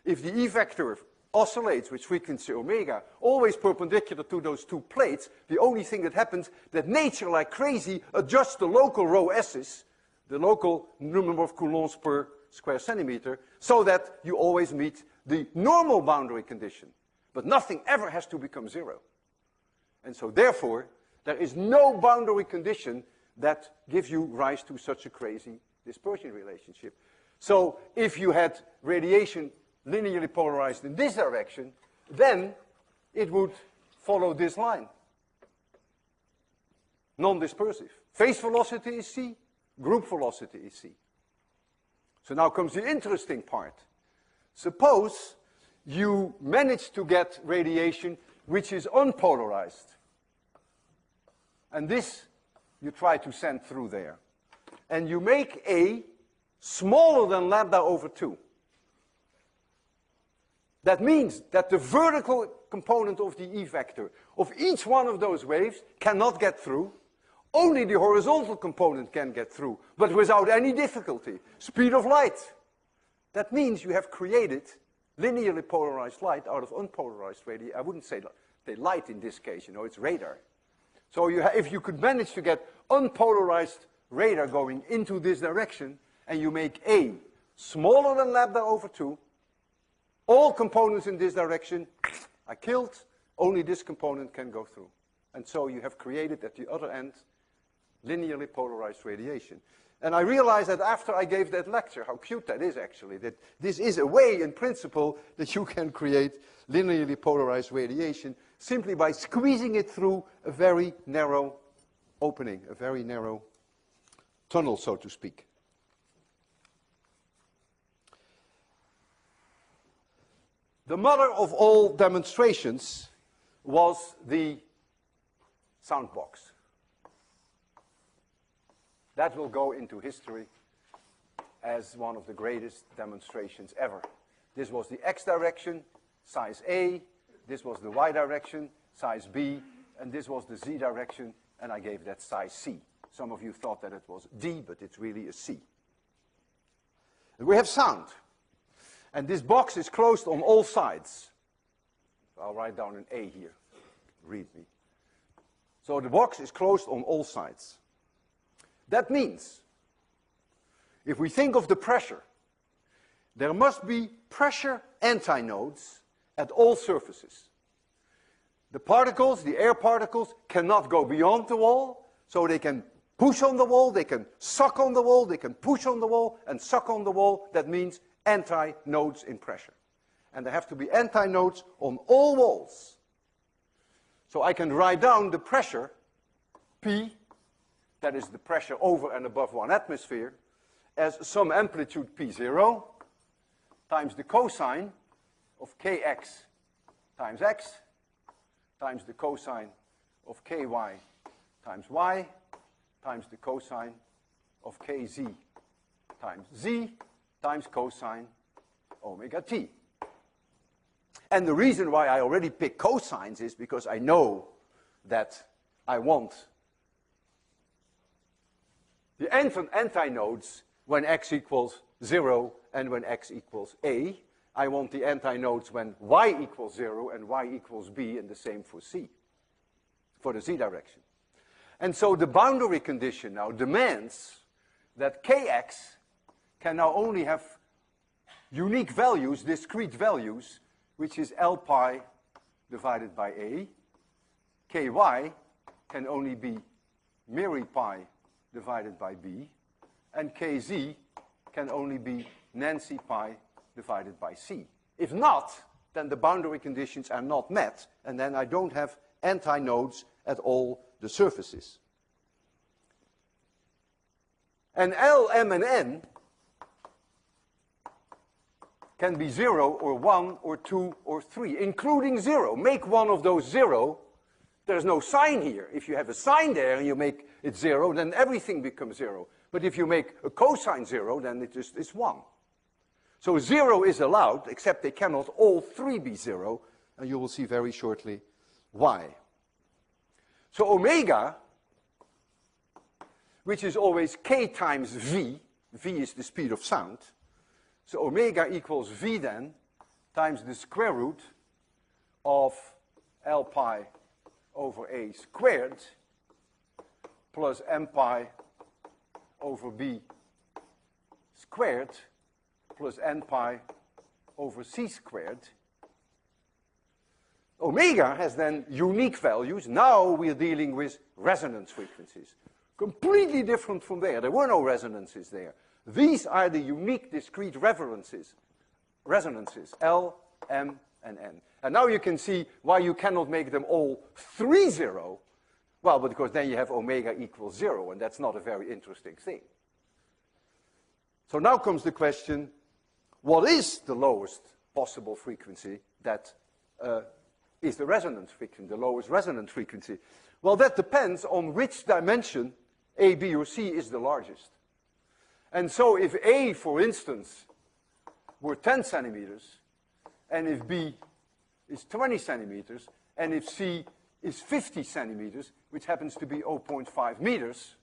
If the E vector oscillates with frequency omega, always perpendicular to those two plates, the only thing that happens that nature, like crazy, adjusts the local rho s's, the local number of coulombs per square centimeter, so that you always meet the normal boundary condition. But nothing ever has to become 0. And so therefore, there is no boundary condition that gives you rise to such a crazy dispersion relationship. So if you had radiation linearly polarized in this direction, then it would follow this line. Non-dispersive. Phase velocity is c, group velocity is c. So now comes the interesting part. Suppose you manage to get radiation which is unpolarized. And this you try to send through there. And you make A smaller than lambda over 2. That means that the vertical component of the E vector of each one of those waves cannot get through. Only the horizontal component can get through, but without any difficulty. Speed of light. That means you have created linearly polarized light out of unpolarized radiation. I wouldn't say light in this case, it's radar. So if you could manage to get unpolarized radar going into this direction, and you make A smaller than lambda over 2, all components in this direction are killed, only this component can go through. And so you have created at the other end linearly polarized radiation. And I realized that after I gave that lecture, how cute that is actually, that this is a way in principle that you can create linearly polarized radiation simply by squeezing it through a very narrow opening, a very narrow tunnel, so to speak. The mother of all demonstrations was the sound box. That will go into history as one of the greatest demonstrations ever. This was the X direction, size A. This was the Y direction, size B. And this was the Z direction, and I gave that size C. Some of you thought that it was D, but it's really a C. And we have sound. And this box is closed on all sides. I'll write down an A here. Read me. So the box is closed on all sides. That means, if we think of the pressure, there must be pressure antinodes at all surfaces. The particles, the air particles, cannot go beyond the wall, so they can push on the wall, they can suck on the wall, they can push on the wall and suck on the wall. That means antinodes in pressure. And there have to be antinodes on all walls. So I can write down the pressure, P, that is the pressure over and above 1 atmosphere, as some amplitude P0 times the cosine of Kx times x times the cosine of Ky times y times the cosine of Kz times z times cosine omega t. And the reason why I already pick cosines is because I know that I want the antinodes when x equals 0 and when x equals a. I want the antinodes when y equals 0 and y equals b, and the same for c, for the z direction. And so the boundary condition now demands that kx can now only have unique values, discrete values, which is L pi divided by a. Ky can only be Miri pi divided by b. And kz can only be Nancy pi divided by c. If not, then the boundary conditions are not met, and then I don't have antinodes at all the surfaces. And L, M, and N can be 0 or 1 or 2 or 3, including 0. Make one of those 0. There's no sign here. If you have a sign there and you make it 0, then everything becomes 0. But if you make a cosine 0, then it's 1. So 0 is allowed, except they cannot all 3 be 0, and you will see very shortly why. So omega, which is always k times v, v is the speed of sound, so omega equals v then, times the square root of L pi over a squared, plus m pi over b squared, plus n pi over c squared. Omega has then unique values. Now we are dealing with resonance frequencies. Completely different from there. There were no resonances there. These are the unique discrete resonances, L, M, and N. And now you can see why you cannot make them all 3 0. Well, because then you have omega equals 0, and that's not a very interesting thing. So now comes the question, what is the lowest possible frequency that is the resonance frequency, the lowest resonance frequency? Well, that depends on which dimension, A, B, or C, is the largest. And so if A, for instance, were 10 centimeters, and if B is 20 centimeters, and if C is 50 centimeters, which happens to be 0.5 meters,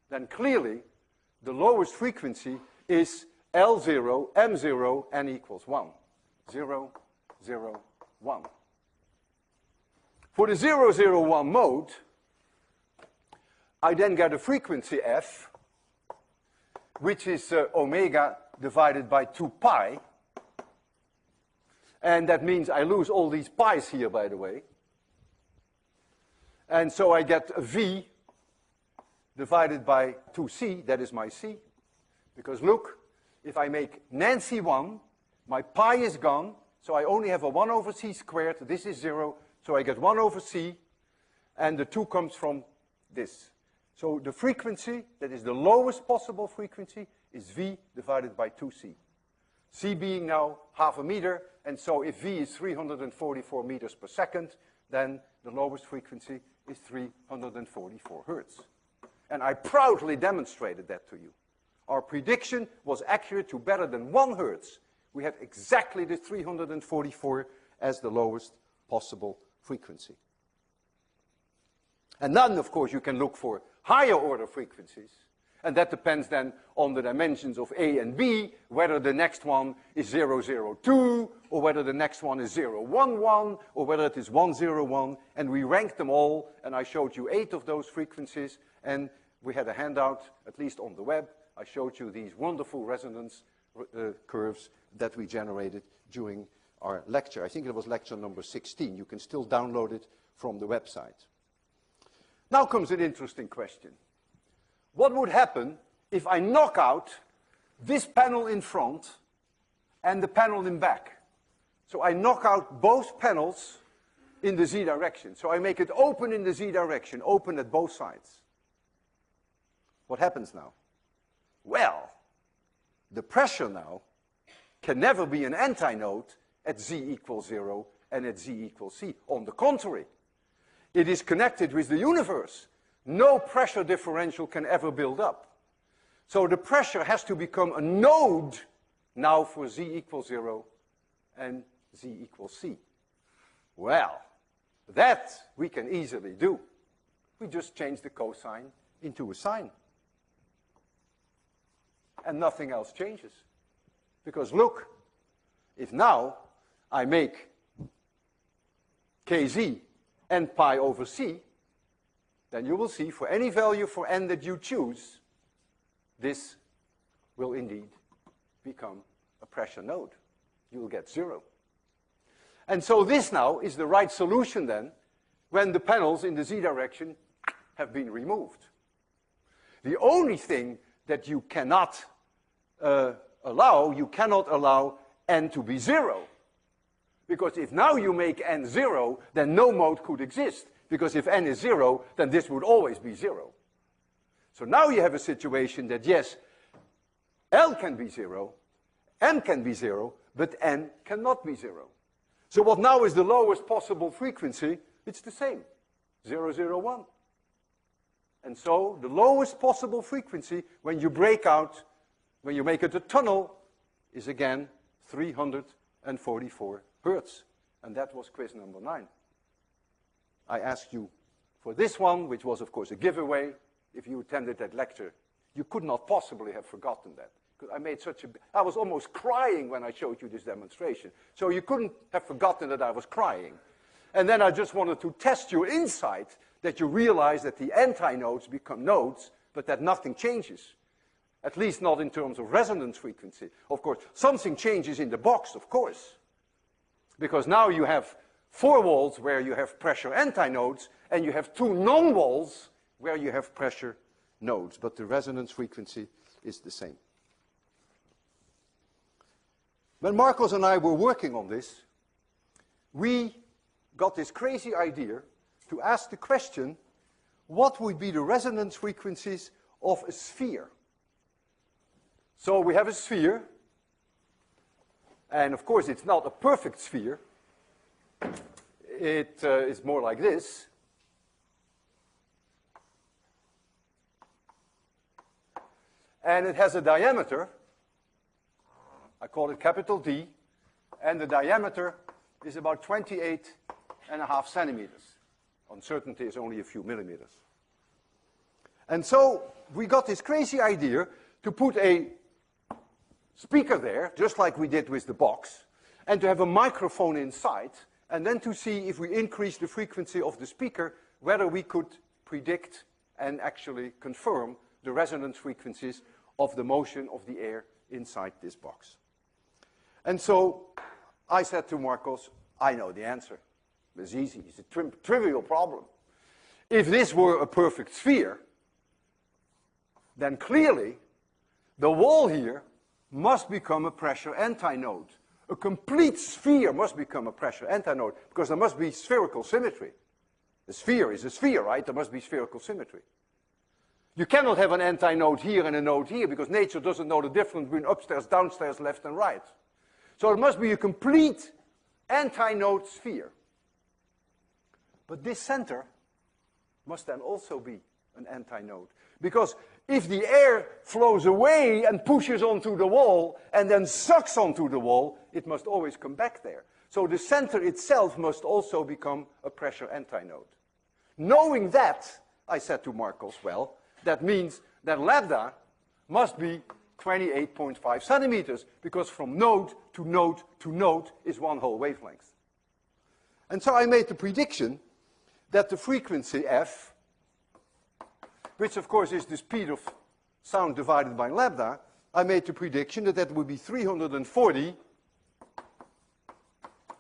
then clearly the lowest frequency is L0, M0, N equals 1. 0, 0, 1. For the 0, 0, 1 mode, I then get a frequency F, which is omega divided by 2 pi. And that means I lose all these pi's here, by the way. And so I get a V divided by 2C, that is my C. Because look, if I make Nancy 1, my pi is gone, so I only have a 1 over C squared. This is 0, so I get 1 over C, and the 2 comes from this. So the frequency, that is the lowest possible frequency, is V divided by 2C. C being now half a meter, and so if V is 344 meters per second, then the lowest frequency is 344 hertz. And I proudly demonstrated that to you. Our prediction was accurate to better than 1 hertz. We had exactly the 344 as the lowest possible frequency. And then, of course, you can look for higher order frequencies. And that depends then on the dimensions of A and B, whether the next one is 002, or whether the next one is 011, or whether it is 101. And we ranked them all, and I showed you 8 of those frequencies. And we had a handout, at least on the web. I showed you these wonderful resonance curves that we generated during our lecture. I think it was lecture number 16. You can still download it from the website. Now comes an interesting question. What would happen if I knock out this panel in front and the panel in back? So I knock out both panels in the z direction. So I make it open in the z direction, open at both sides. What happens now? Well, the pressure now can never be an antinode at z equals 0 and at z equals c. On the contrary, it is connected with the universe. No pressure differential can ever build up. So the pressure has to become a node now for z equals 0 and z equals c. Well, that we can easily do. We just change the cosine into a sine. And nothing else changes. Because look, if now I make kz n pi over c, then you will see for any value for n that you choose, this will indeed become a pressure node. You will get 0. And so this now is the right solution then, when the panels in the z direction have been removed. The only thing that you cannot you cannot allow n to be 0. Because if now you make n 0, then no mode could exist. Because if n is 0, then this would always be 0. So now you have a situation that, yes, L can be 0, M can be 0, but N cannot be 0. So what now is the lowest possible frequency? It's the same, 001. And so the lowest possible frequency when you break out, when you make it a tunnel, is again 344 hertz. And that was quiz number 9. I asked you for this one, which was, of course, a giveaway. If you attended that lecture, you could not possibly have forgotten that. Because I made I was almost crying when I showed you this demonstration. So you couldn't have forgotten that I was crying. And then I just wanted to test your insight that you realize that the antinodes become nodes, but that nothing changes. At least not in terms of resonance frequency. Of course, something changes in the box, of course. Because now you have 4 walls where you have pressure antinodes, and you have 2 non-walls where you have pressure nodes. But the resonance frequency is the same. When Marcos and I were working on this, we got this crazy idea to ask the question, what would be the resonance frequencies of a sphere? So we have a sphere, and of course it's not a perfect sphere. It is more like this. And it has a diameter. I call it capital D, and the diameter is about 28.5 centimeters. Uncertainty is only a few millimeters. And so we got this crazy idea to put a speaker there, just like we did with the box, and to have a microphone inside, and then to see if we increase the frequency of the speaker, whether we could predict and actually confirm the resonance frequencies of the motion of the air inside this box. And so I said to Marcos, I know the answer. It's easy. It's a trivial problem. if this were a perfect sphere, then clearly the wall here must become a pressure antinode. A complete sphere must become a pressure antinode because there must be spherical symmetry. The sphere is a sphere, right? There must be spherical symmetry. You cannot have an antinode here and a node here because nature doesn't know the difference between upstairs, downstairs, left and right. So it must be a complete antinode sphere. But this center must then also be an antinode. Because if the air flows away and pushes onto the wall and then sucks onto the wall, it must always come back there. So the center itself must also become a pressure antinode. Knowing that, I said to Marcos, well, that means that lambda must be 28.5 centimeters, because from node to node to node is one whole wavelength. And so I made the prediction that the frequency f, which of course is the speed of sound divided by lambda, I made the prediction that that would be 340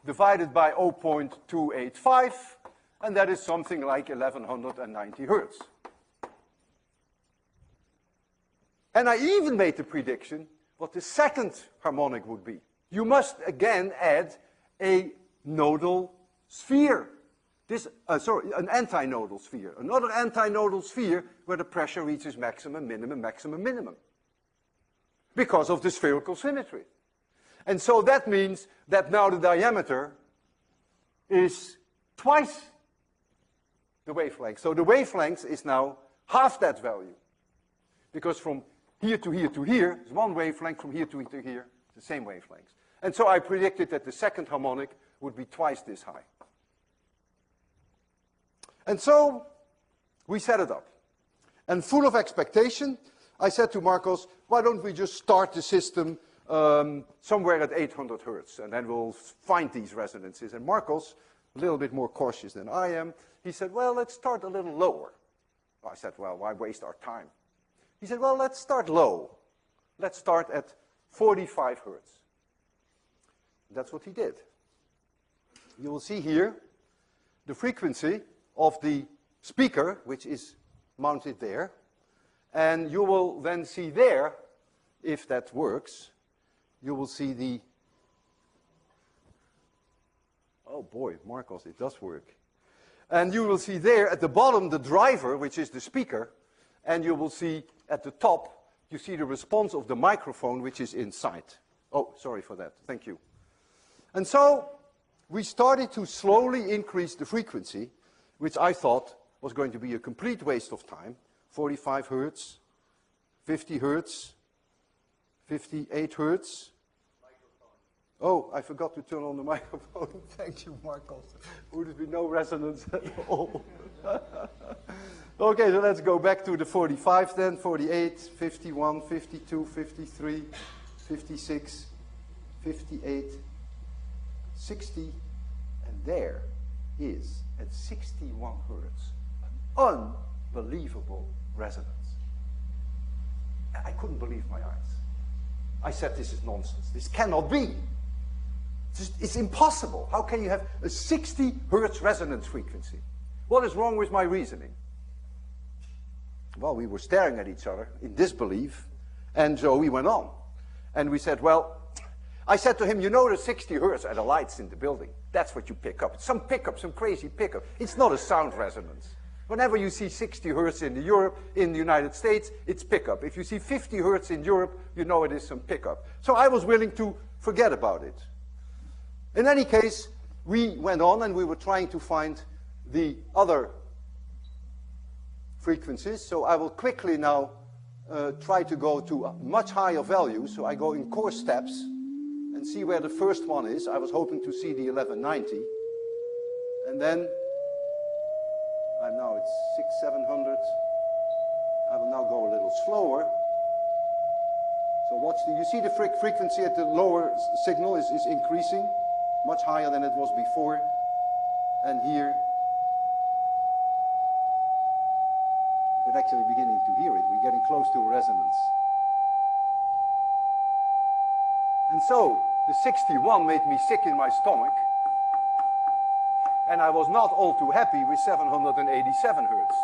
divided by 0.285, and that is something like 1190 hertz. And I even made the prediction what the second harmonic would be. You must again add a nodal sphere. An antinodal sphere. Another antinodal sphere where the pressure reaches maximum, minimum, maximum, minimum. Because of the spherical symmetry. And so that means that now the diameter is twice the wavelength. So the wavelength is now half that value. Because from here to here to here is one wavelength, from here to here, the same wavelength. And so I predicted that the second harmonic would be twice this high. And so we set it up. And full of expectation, I said to Marcos, why don't we just start the system somewhere at 800 hertz, and then we'll find these resonances. And Marcos, a little bit more cautious than I am, he said, well, let's start a little lower. I said, well, why waste our time? He said, well, let's start low. Let's start at 45 hertz. That's what he did. You will see here the frequency of the speaker, which is mounted there. And you will then see there, if that works, you will see the... Oh boy, Marcos, it does work. And you will see there at the bottom the driver, which is the speaker, and you will see at the top, you see the response of the microphone, which is inside. Oh, sorry for that. Thank you. And so we started to slowly increase the frequency, which I thought was going to be a complete waste of time. 45 hertz, 50 hertz, 58 hertz. Oh, I forgot to turn on the microphone. Thank you, Marcos. Would have been no resonance at all. Okay, so let's go back to the 45 then. 48, 51, 52, 53, 56, 58, 60, and there is, at 61 hertz, an unbelievable resonance. I couldn't believe my eyes. I said, this is nonsense. This cannot be. It's impossible. How can you have a 60 hertz resonance frequency? What is wrong with my reasoning? Well, we were staring at each other in disbelief, and so we went on. And we said, well, I said to him, you know the 60 hertz are the lights in the building. That's what you pick up. It's some pickup, some crazy pickup. It's not a sound resonance. Whenever you see 60 hertz in the United States, it's pickup. If you see 50 hertz in Europe, you know it is some pickup. So I was willing to forget about it. In any case, we went on and we were trying to find the other frequencies. So I will quickly now try to go to much higher values. So I go in coarse steps and see where the first one is. I was hoping to see the 1190. And then now it's 600, 700. I will now go a little slower. So watch you see the frequency at the lower signal is increasing, much higher than it was before. And here, we're actually beginning to hear it. We're getting close to a resonance. And so, the 61 made me sick in my stomach. And I was not all too happy with 787 hertz.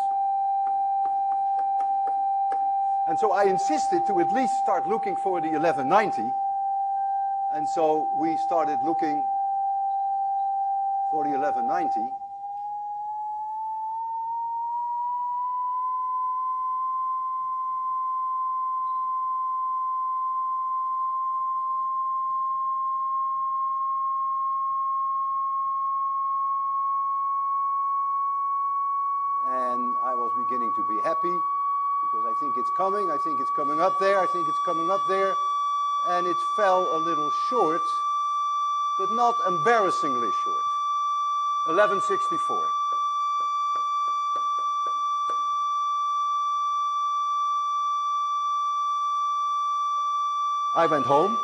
And so I insisted to at least start looking for the 1190. And so we started looking for the 1190. And I was beginning to be happy, because I think it's coming up there, I think it's coming up there. And it fell a little short, but not embarrassingly short. 1164. I went home,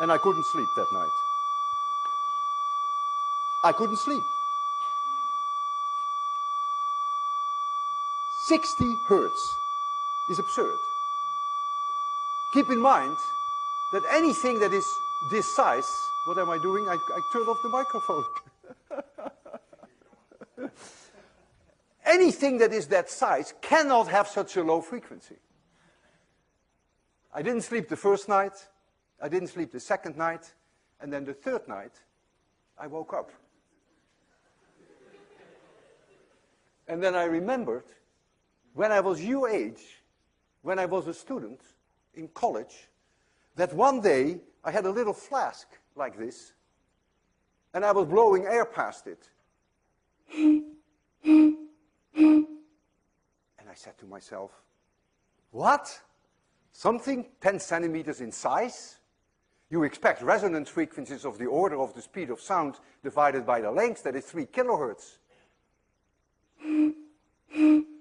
and I couldn't sleep that night. I couldn't sleep. 60 hertz is absurd. Keep in mind that anything that is this size, what am I doing? I turned off the microphone. Anything that is that size cannot have such a low frequency. I didn't sleep the first night, I didn't sleep the second night, and then the third night, I woke up. And then I remembered, when I was your age, when I was a student in college, that one day I had a little flask like this, and I was blowing air past it. And I said to myself, what? Something 10 centimeters in size? You expect resonance frequencies of the order of the speed of sound divided by the length, that is 3 kilohertz.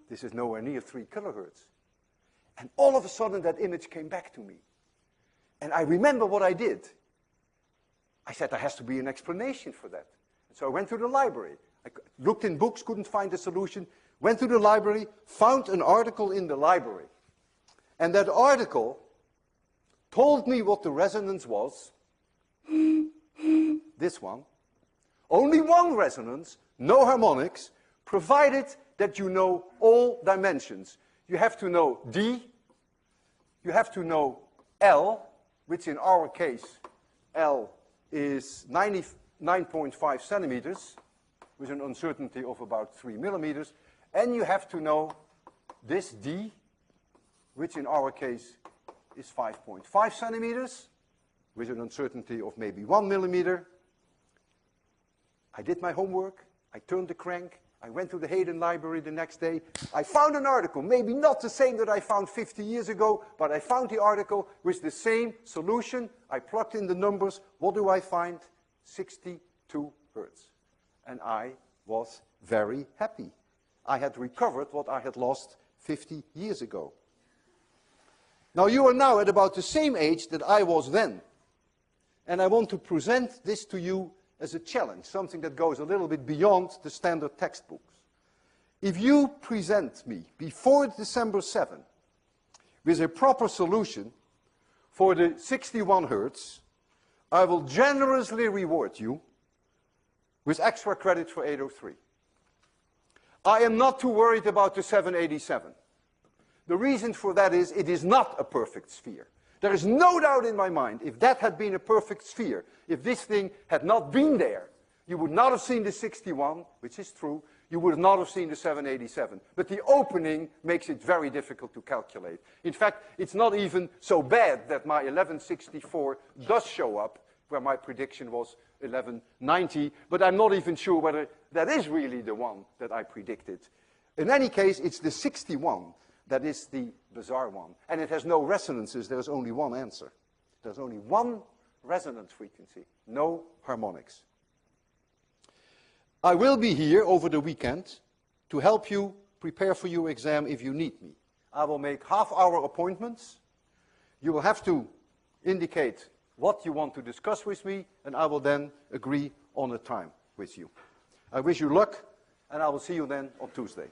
This is nowhere near 3 kilohertz. And all of a sudden that image came back to me. And I remember what I did. I said there has to be an explanation for that. And so I went to the library. I looked in books, couldn't find a solution. Went to the library, found an article in the library. And that article told me what the resonance was. This one. Only one resonance, no harmonics, provided that you know all dimensions. You have to know D, you have to know L, which in our case, L is 99.5 centimeters, with an uncertainty of about 3 millimeters, and you have to know this D, which in our case is 5.5 centimeters, with an uncertainty of maybe 1 millimeter. I did my homework, I turned the crank, I went to the Hayden Library the next day. I found an article, maybe not the same that I found 50 years ago, but I found the article with the same solution. I plugged in the numbers. What do I find? 62 hertz. And I was very happy. I had recovered what I had lost 50 years ago. Now you are now at about the same age that I was then. And I want to present this to you as a challenge, something that goes a little bit beyond the standard textbooks. If you present me before December 7 with a proper solution for the 61 hertz, I will generously reward you with extra credit for 803. I am not too worried about the 787. The reason for that is it is not a perfect sphere. There is no doubt in my mind, if that had been a perfect sphere, if this thing had not been there, you would not have seen the 61, which is true, you would not have seen the 787. But the opening makes it very difficult to calculate. In fact, it's not even so bad that my 1164 does show up, where my prediction was 1190, but I'm not even sure whether that is really the one that I predicted. In any case, it's the 61. That is the bizarre one. And it has no resonances, there's only one answer. There's only one resonance frequency, no harmonics. I will be here over the weekend to help you prepare for your exam if you need me. I will make half-hour appointments. You will have to indicate what you want to discuss with me, and I will then agree on a time with you. I wish you luck, and I will see you then on Tuesday.